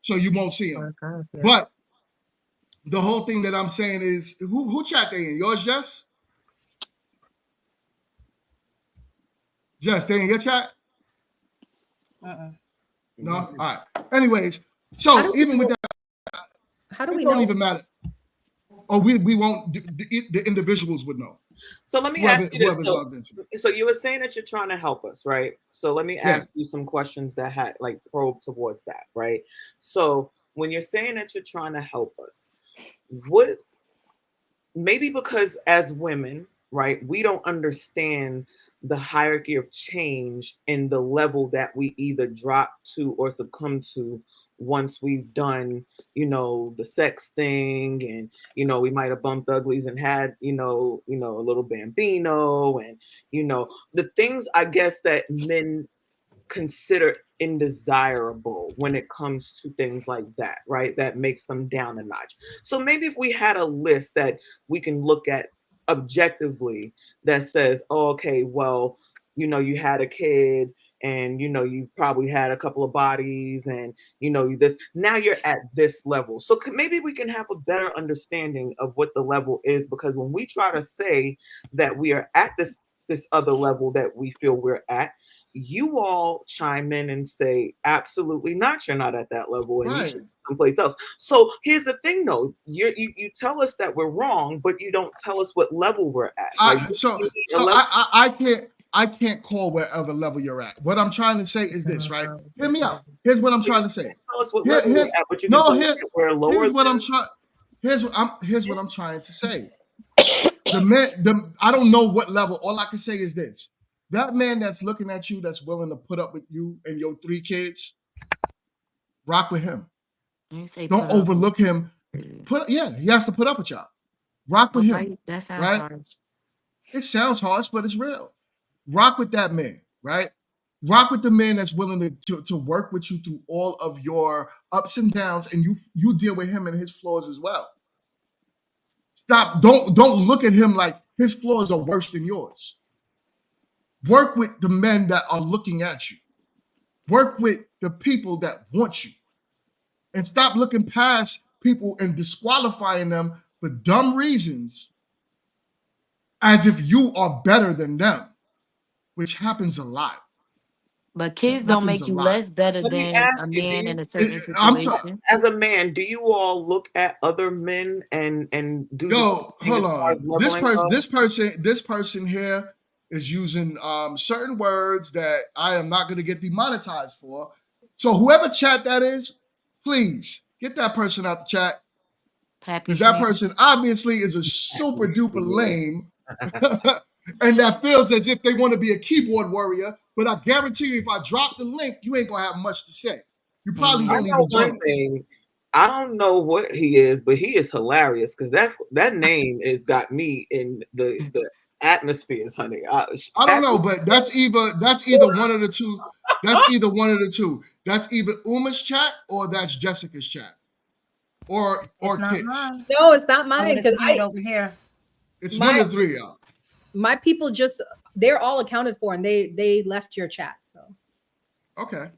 [SPEAKER 2] So you won't see them.
[SPEAKER 11] Okay, I see it.
[SPEAKER 2] But the whole thing that I'm saying is who chat they in? Yours, Jess? Jess, they in your chat?
[SPEAKER 10] Uh-uh.
[SPEAKER 2] No? All right. Anyways, so even with that,
[SPEAKER 3] how do
[SPEAKER 2] it
[SPEAKER 3] we
[SPEAKER 2] don't
[SPEAKER 3] know?
[SPEAKER 2] even matter. Or we won't, the individuals would know.
[SPEAKER 4] So let me
[SPEAKER 2] Whoever,
[SPEAKER 4] ask you this.
[SPEAKER 2] whoever's logged into.
[SPEAKER 4] So you were saying that you're trying to help us, right? So let me ask you some questions that had like probe towards that, right? So when you're saying that you're trying to help us, what maybe because as women, right, we don't understand the hierarchy of change and the level that we either drop to or succumb to once we've done, the sex thing, and we might have bumped uglies and had, a little bambino, and the things I guess that men consider indesirable when it comes to things like that, right? That makes them down a notch. So maybe if we had a list that we can look at objectively that says, oh, okay, well, you had a kid and you probably had a couple of bodies and this now you're at this level. So maybe we can have a better understanding of what the level is, because when we try to say that we are at this other level that we feel we're at, you all chime in and say, absolutely not, you're not at that level and you should be someplace else. So here's the thing though, you tell us that we're wrong, but you don't tell us what level we're at.
[SPEAKER 2] I can't call wherever level you're at. What I'm trying to say is this, right? Hear me out. Here's what I'm trying to say.
[SPEAKER 4] Tell us what level we're at, but you can tell us that we're lower.
[SPEAKER 2] Here's what I'm trying to say. I don't know what level. All I can say is this. That man that's looking at you, that's willing to put up with you and your 3 kids, rock with him. Don't overlook him. He has to put up with y'all. Rock with him.
[SPEAKER 5] That sounds harsh.
[SPEAKER 2] It sounds harsh, but it's real. Rock with that man, right? Rock with the man that's willing to work with you through all of your ups and downs, and you deal with him and his flaws as well. Stop. Don't look at him like his flaws are worse than yours. Work with the men that are looking at you. Work with the people that want you. And stop looking past people and disqualifying them for dumb reasons as if you are better than them, which happens a lot.
[SPEAKER 5] But kids don't make you less better than a man in a certain situation.
[SPEAKER 4] As a man, do you all look at other men and do?
[SPEAKER 2] Hold on. This person here is using certain words that I am not going to get demonetized for. So whoever chat that is, please get that person out the chat. Because that person obviously is a super duper lame and that feels as if they want to be a keyboard warrior. But I guarantee you, if I drop the link, you ain't going to have much to say. You probably won't even join.
[SPEAKER 4] I don't know what he is, but he is hilarious because that name has got me in the atmospheres, honey.
[SPEAKER 2] I don't know, but that's either one of the two. That's either one of the two. That's either Uma's chat or that's Jessica's chat. Or Kit's.
[SPEAKER 3] No, it's not mine because
[SPEAKER 10] I over here.
[SPEAKER 2] It's one of the 3, y'all.
[SPEAKER 3] My people they're all accounted for and they left your chat. So
[SPEAKER 2] okay.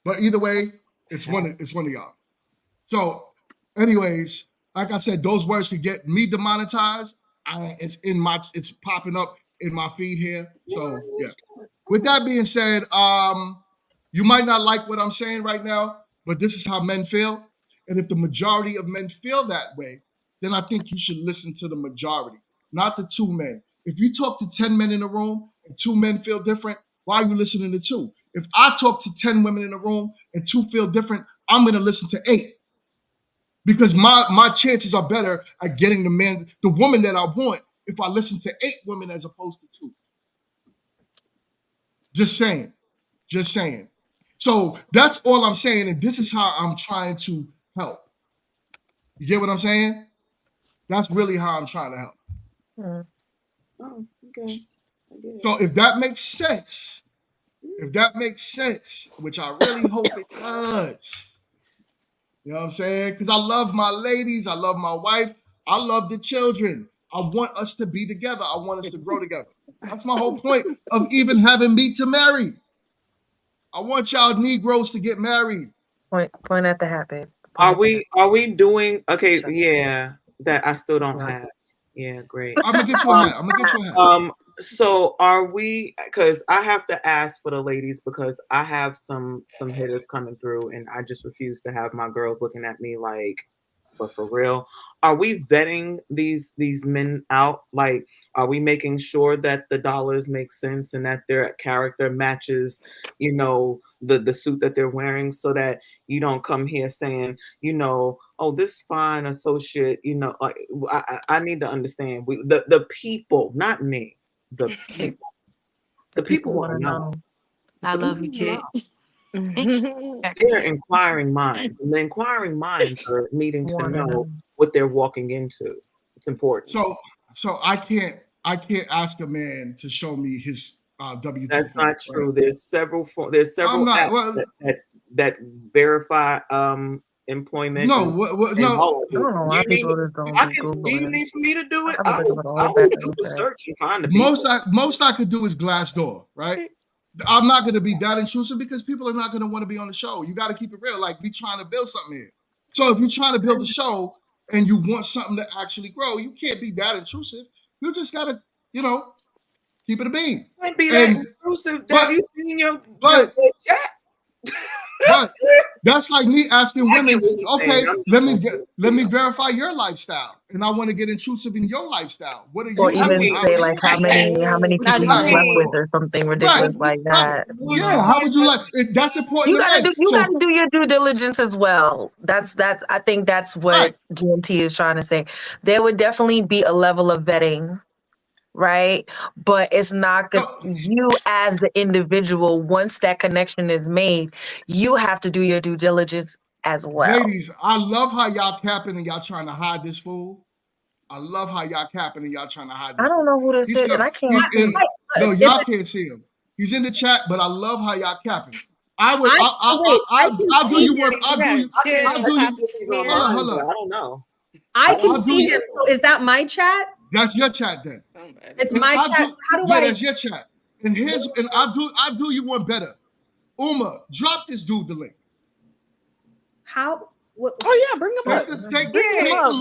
[SPEAKER 2] But either way, it's one of y'all. So, anyways, like I said, those words could get me demonetized. It's popping up in my feed here. So yeah. With that being said, you might not like what I'm saying right now, but this is how men feel. And if the majority of men feel that way, then I think you should listen to the majority, not the 2 men. If you talk to 10 men in a room and 2 men feel different, why are you listening to 2? If I talk to 10 women in a room and 2 feel different, I'm going to listen to 8. Because my chances are better at getting the woman that I want if I listen to 8 women as opposed to 2. Just saying. So that's all I'm saying. And this is how I'm trying to help. You get what I'm saying? That's really how I'm trying to help.
[SPEAKER 4] Oh, okay.
[SPEAKER 2] So if that makes sense, which I really hope it does, you know what I'm saying? Because I love my ladies, I love my wife, I love the children. I want us to be together. I want us to grow together. That's my whole point of even having me to marry. I want y'all Negroes to get married.
[SPEAKER 9] Point at the hat, babe.
[SPEAKER 4] Are we doing okay? Yeah, that I still don't have. Yeah, great.
[SPEAKER 2] I'm gonna get you a hat.
[SPEAKER 4] So are we, because I have to ask for the ladies, because I have some hitters coming through and I just refuse to have my girls looking at me like, but for real, are we vetting these men out? Like, are we making sure that the dollars make sense and that their character matches, the suit that they're wearing, so that you don't come here saying, oh, this fine associate, I need to understand. The people, not me, the people. The people want to know.
[SPEAKER 5] I love you, kid.
[SPEAKER 4] They're inquiring minds, and the inquiring minds are needing to know what they're walking into. It's important.
[SPEAKER 2] So I can't ask a man to show me his W-2.
[SPEAKER 4] That's not true. Right? There's several apps that verify employment.
[SPEAKER 2] No, no.
[SPEAKER 11] I don't know why people just don't Google
[SPEAKER 4] do you need for me to do it?
[SPEAKER 11] I
[SPEAKER 4] will do the search and find the people.
[SPEAKER 2] Most I could do is Glassdoor, right? I'm not going to be that intrusive because people are not going to want to be on the show. You got to keep it real. Like, we trying to build something here. So if you're trying to build a show and you want something to actually grow, you can't be that intrusive. You just got to, keep it a bean.
[SPEAKER 4] You can't be that intrusive. Have you seen your chat?
[SPEAKER 2] But that's like me asking women, okay, let me verify your lifestyle, and I want to get intrusive in your lifestyle. What are you?
[SPEAKER 11] Or even say like how many people you slept with or something ridiculous like that.
[SPEAKER 2] Yeah, how would you like? That's important.
[SPEAKER 11] You gotta do your due diligence as well. That's I think that's what GMT is trying to say. There would definitely be a level of vetting. Right, but it's not good. You as the individual, once that connection is made, you have to do your due diligence as well.
[SPEAKER 2] Ladies, I love how y'all capping and y'all trying to hide this fool. I love how y'all capping and y'all trying to hide this.
[SPEAKER 11] I don't know who this is, and I can't see.
[SPEAKER 2] No, y'all can't see him. He's in the chat, but I love how y'all capping. I'll do you one. I'll do you.
[SPEAKER 4] Hold on. I don't know.
[SPEAKER 3] I can see him. So is that my chat?
[SPEAKER 2] That's your chat then.
[SPEAKER 3] It's my chat. How do I?
[SPEAKER 2] That's your chat. And I'll do you one better. Uma, drop this dude the link.
[SPEAKER 3] How?
[SPEAKER 8] Oh yeah, bring him up.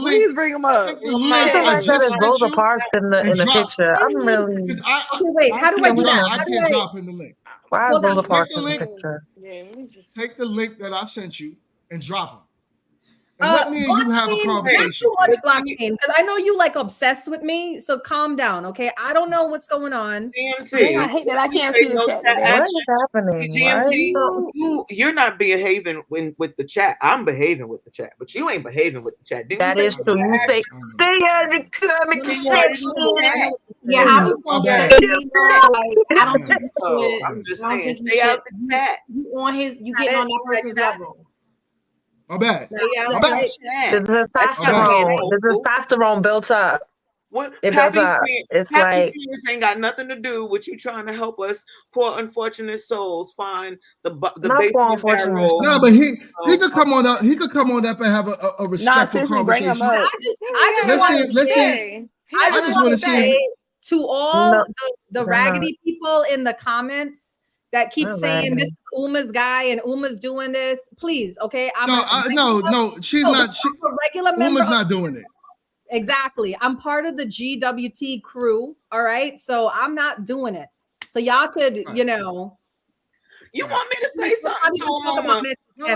[SPEAKER 8] Please bring him up.
[SPEAKER 11] There's Rosa Parks in the picture. I'm really.
[SPEAKER 3] Okay, wait. How do I do that?
[SPEAKER 2] I can't drop in the link.
[SPEAKER 11] Why is Rosa Parks in the picture?
[SPEAKER 2] Take the link that I sent you and drop him. And let me and you have a conversation.
[SPEAKER 3] Blockchain, because I know you like obsessed with me. So calm down, okay? I don't know what's going on.
[SPEAKER 8] GMT, I hate that I can't see the chat.
[SPEAKER 11] What is happening?
[SPEAKER 4] GMT, you're not behaving with the chat. I'm behaving with the chat, but you ain't behaving with the chat.
[SPEAKER 11] That is true. You say stay out of the comment section.
[SPEAKER 7] Yeah, I was gonna say, I don't think you should.
[SPEAKER 4] I'm just saying, stay out the chat.
[SPEAKER 7] You getting on that person's level.
[SPEAKER 2] My bad.
[SPEAKER 11] There's testosterone built up. It's like
[SPEAKER 4] ain't got nothing to do with you trying to help us poor unfortunate souls find the basement.
[SPEAKER 2] No, but he could come on up. He could come on up and have a respectful conversation.
[SPEAKER 3] I just want to say to all the raggedy people in the comments that keep saying this is Uma's guy and Uma's doing this. Please, okay?
[SPEAKER 2] No, she's not. Uma's not doing it.
[SPEAKER 3] Exactly. I'm part of the GWT crew. All right. So I'm not doing it. So y'all could,
[SPEAKER 4] You want me to say something?
[SPEAKER 2] No.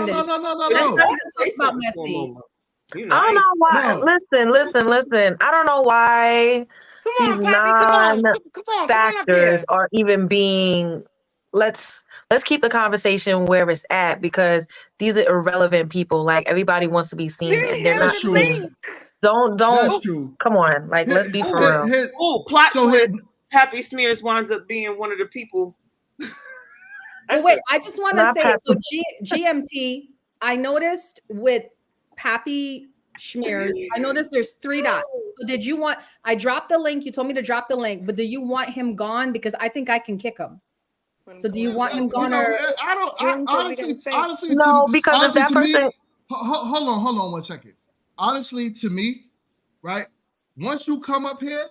[SPEAKER 11] I don't know why. Listen. I don't know why these non-factors are even being. Let's keep the conversation where it's at, because these are irrelevant people. Like, everybody wants to be seen, and they're not true. Don't. Come on, like, let's be for real.
[SPEAKER 4] Plot twist. Pappy Smears winds up being one of the people.
[SPEAKER 3] Well, wait, I just want to say, so GMT, I noticed with Pappy Schmears, I noticed there's 3 dots. So I dropped the link. You told me to drop the link, but do you want him gone? Because I think I can kick him. So do you want him gone?
[SPEAKER 2] Honestly,
[SPEAKER 11] no, because if that person.
[SPEAKER 2] Hold on 1 second. Honestly, to me, right? Once you come up here,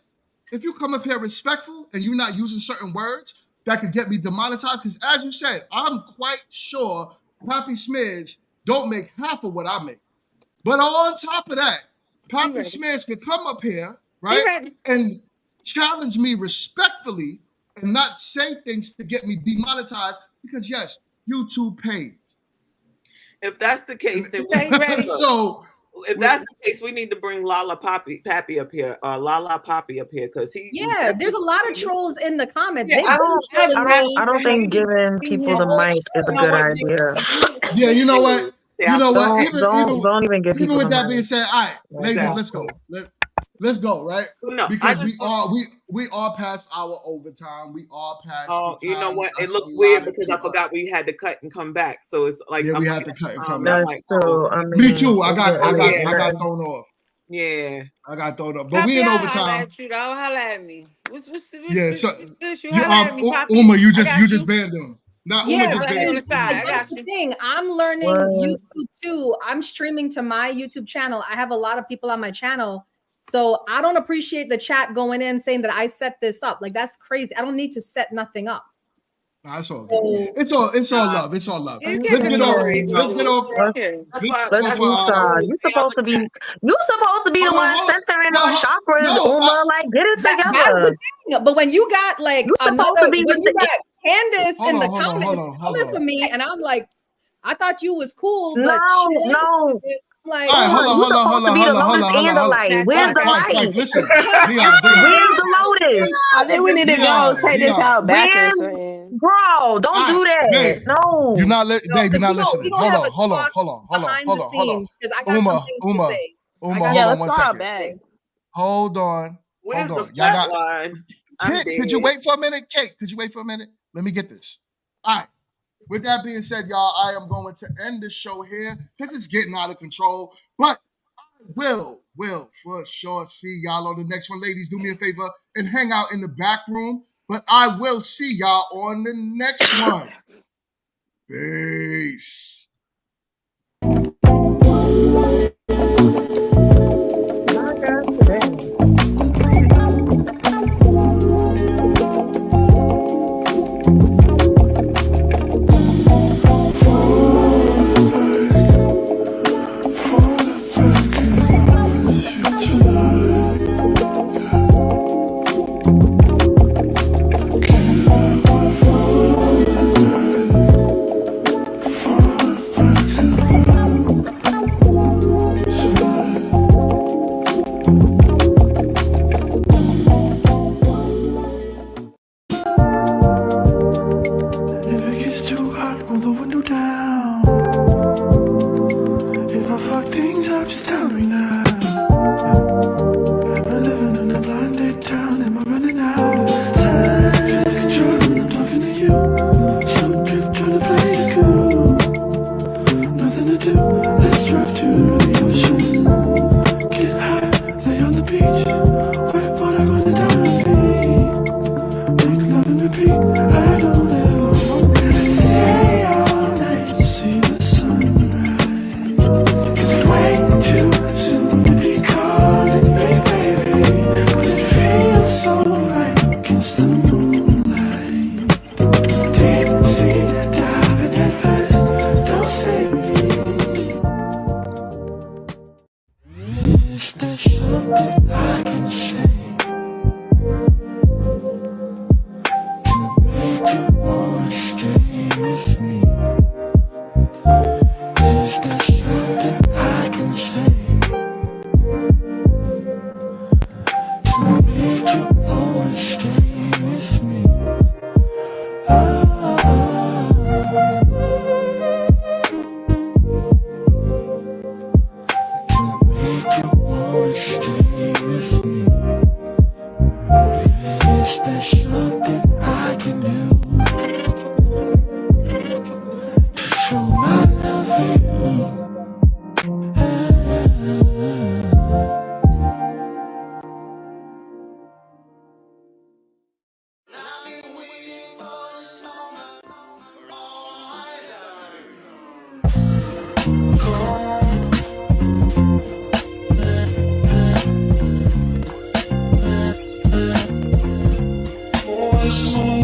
[SPEAKER 2] if you come up here respectful and you're not using certain words that could get me demonetized, because as you said, I'm quite sure Pappy Smears don't make half of what I make. But on top of that, Pappy Smears could come up here, right? And challenge me respectfully and not say things to get me demonetized because yes, YouTube pays.
[SPEAKER 4] If that's the case, then
[SPEAKER 2] so
[SPEAKER 4] if that's the case, we need to bring Lala Pappy up here. Lala Poppy up here because he.
[SPEAKER 3] Yeah, there's a lot of trolls in the comments.
[SPEAKER 11] Yeah, I don't think giving people the mic is a good idea.
[SPEAKER 2] Yeah, you know what? You know what?
[SPEAKER 11] Don't even give people
[SPEAKER 2] with
[SPEAKER 11] the
[SPEAKER 2] that
[SPEAKER 11] mic.
[SPEAKER 2] being said, all right, ladies, let's go. Let's go, right?
[SPEAKER 4] No,
[SPEAKER 2] because we are past our overtime. We are past.
[SPEAKER 4] Oh,
[SPEAKER 2] the time.
[SPEAKER 4] you know what?
[SPEAKER 2] That's
[SPEAKER 4] it looks
[SPEAKER 2] a
[SPEAKER 4] weird
[SPEAKER 2] lot
[SPEAKER 4] because I forgot we had to cut and come back. So it's like
[SPEAKER 2] we had to cut and come
[SPEAKER 11] That's
[SPEAKER 2] back.
[SPEAKER 11] true. I mean,
[SPEAKER 2] Me too. I got thrown off.
[SPEAKER 4] Yeah,
[SPEAKER 2] I got thrown off. But we in overtime.
[SPEAKER 1] Holla at you, though. Holla at me.
[SPEAKER 2] Yeah, so
[SPEAKER 1] you,
[SPEAKER 2] Uma, you just banned them. Not Uma just banned
[SPEAKER 1] on
[SPEAKER 2] you.
[SPEAKER 1] the side. I got
[SPEAKER 3] the
[SPEAKER 1] you.
[SPEAKER 3] thing. I'm learning YouTube too. I'm streaming to my YouTube channel. I have a lot of people on my channel. So I don't appreciate the chat going in saying that I set this up. Like, that's crazy. I don't need to set nothing up.
[SPEAKER 2] It's all good. It's all love. It's all love.
[SPEAKER 3] Let's
[SPEAKER 2] Let's get off.
[SPEAKER 11] You're supposed to be the one censoring our chakras, Uma. Like, get it together.
[SPEAKER 3] But when you got like
[SPEAKER 11] another,
[SPEAKER 3] when you got Candace in the comments coming for me, and I'm like, I thought you was cool, but
[SPEAKER 11] no.
[SPEAKER 3] Like,
[SPEAKER 11] hold on. Where's the light?
[SPEAKER 2] Listen,
[SPEAKER 11] where's the lotus?
[SPEAKER 8] I think we need to go take this out back or something.
[SPEAKER 11] Bro, don't do that.
[SPEAKER 2] Babe,
[SPEAKER 11] no,
[SPEAKER 2] you're not listening. You're not listening. Hold on. Uma,
[SPEAKER 8] let's go out back.
[SPEAKER 2] Hold on. Y'all got. Kate, could you wait for a minute? Kate, could you wait for a minute? Let me get this. All right. With that being said, y'all, I am going to end the show here because it's getting out of control. But I will for sure see y'all on the next one. Ladies, do me a favor and hang out in the back room. But I will see y'all on the next one. Peace.
[SPEAKER 12] Voice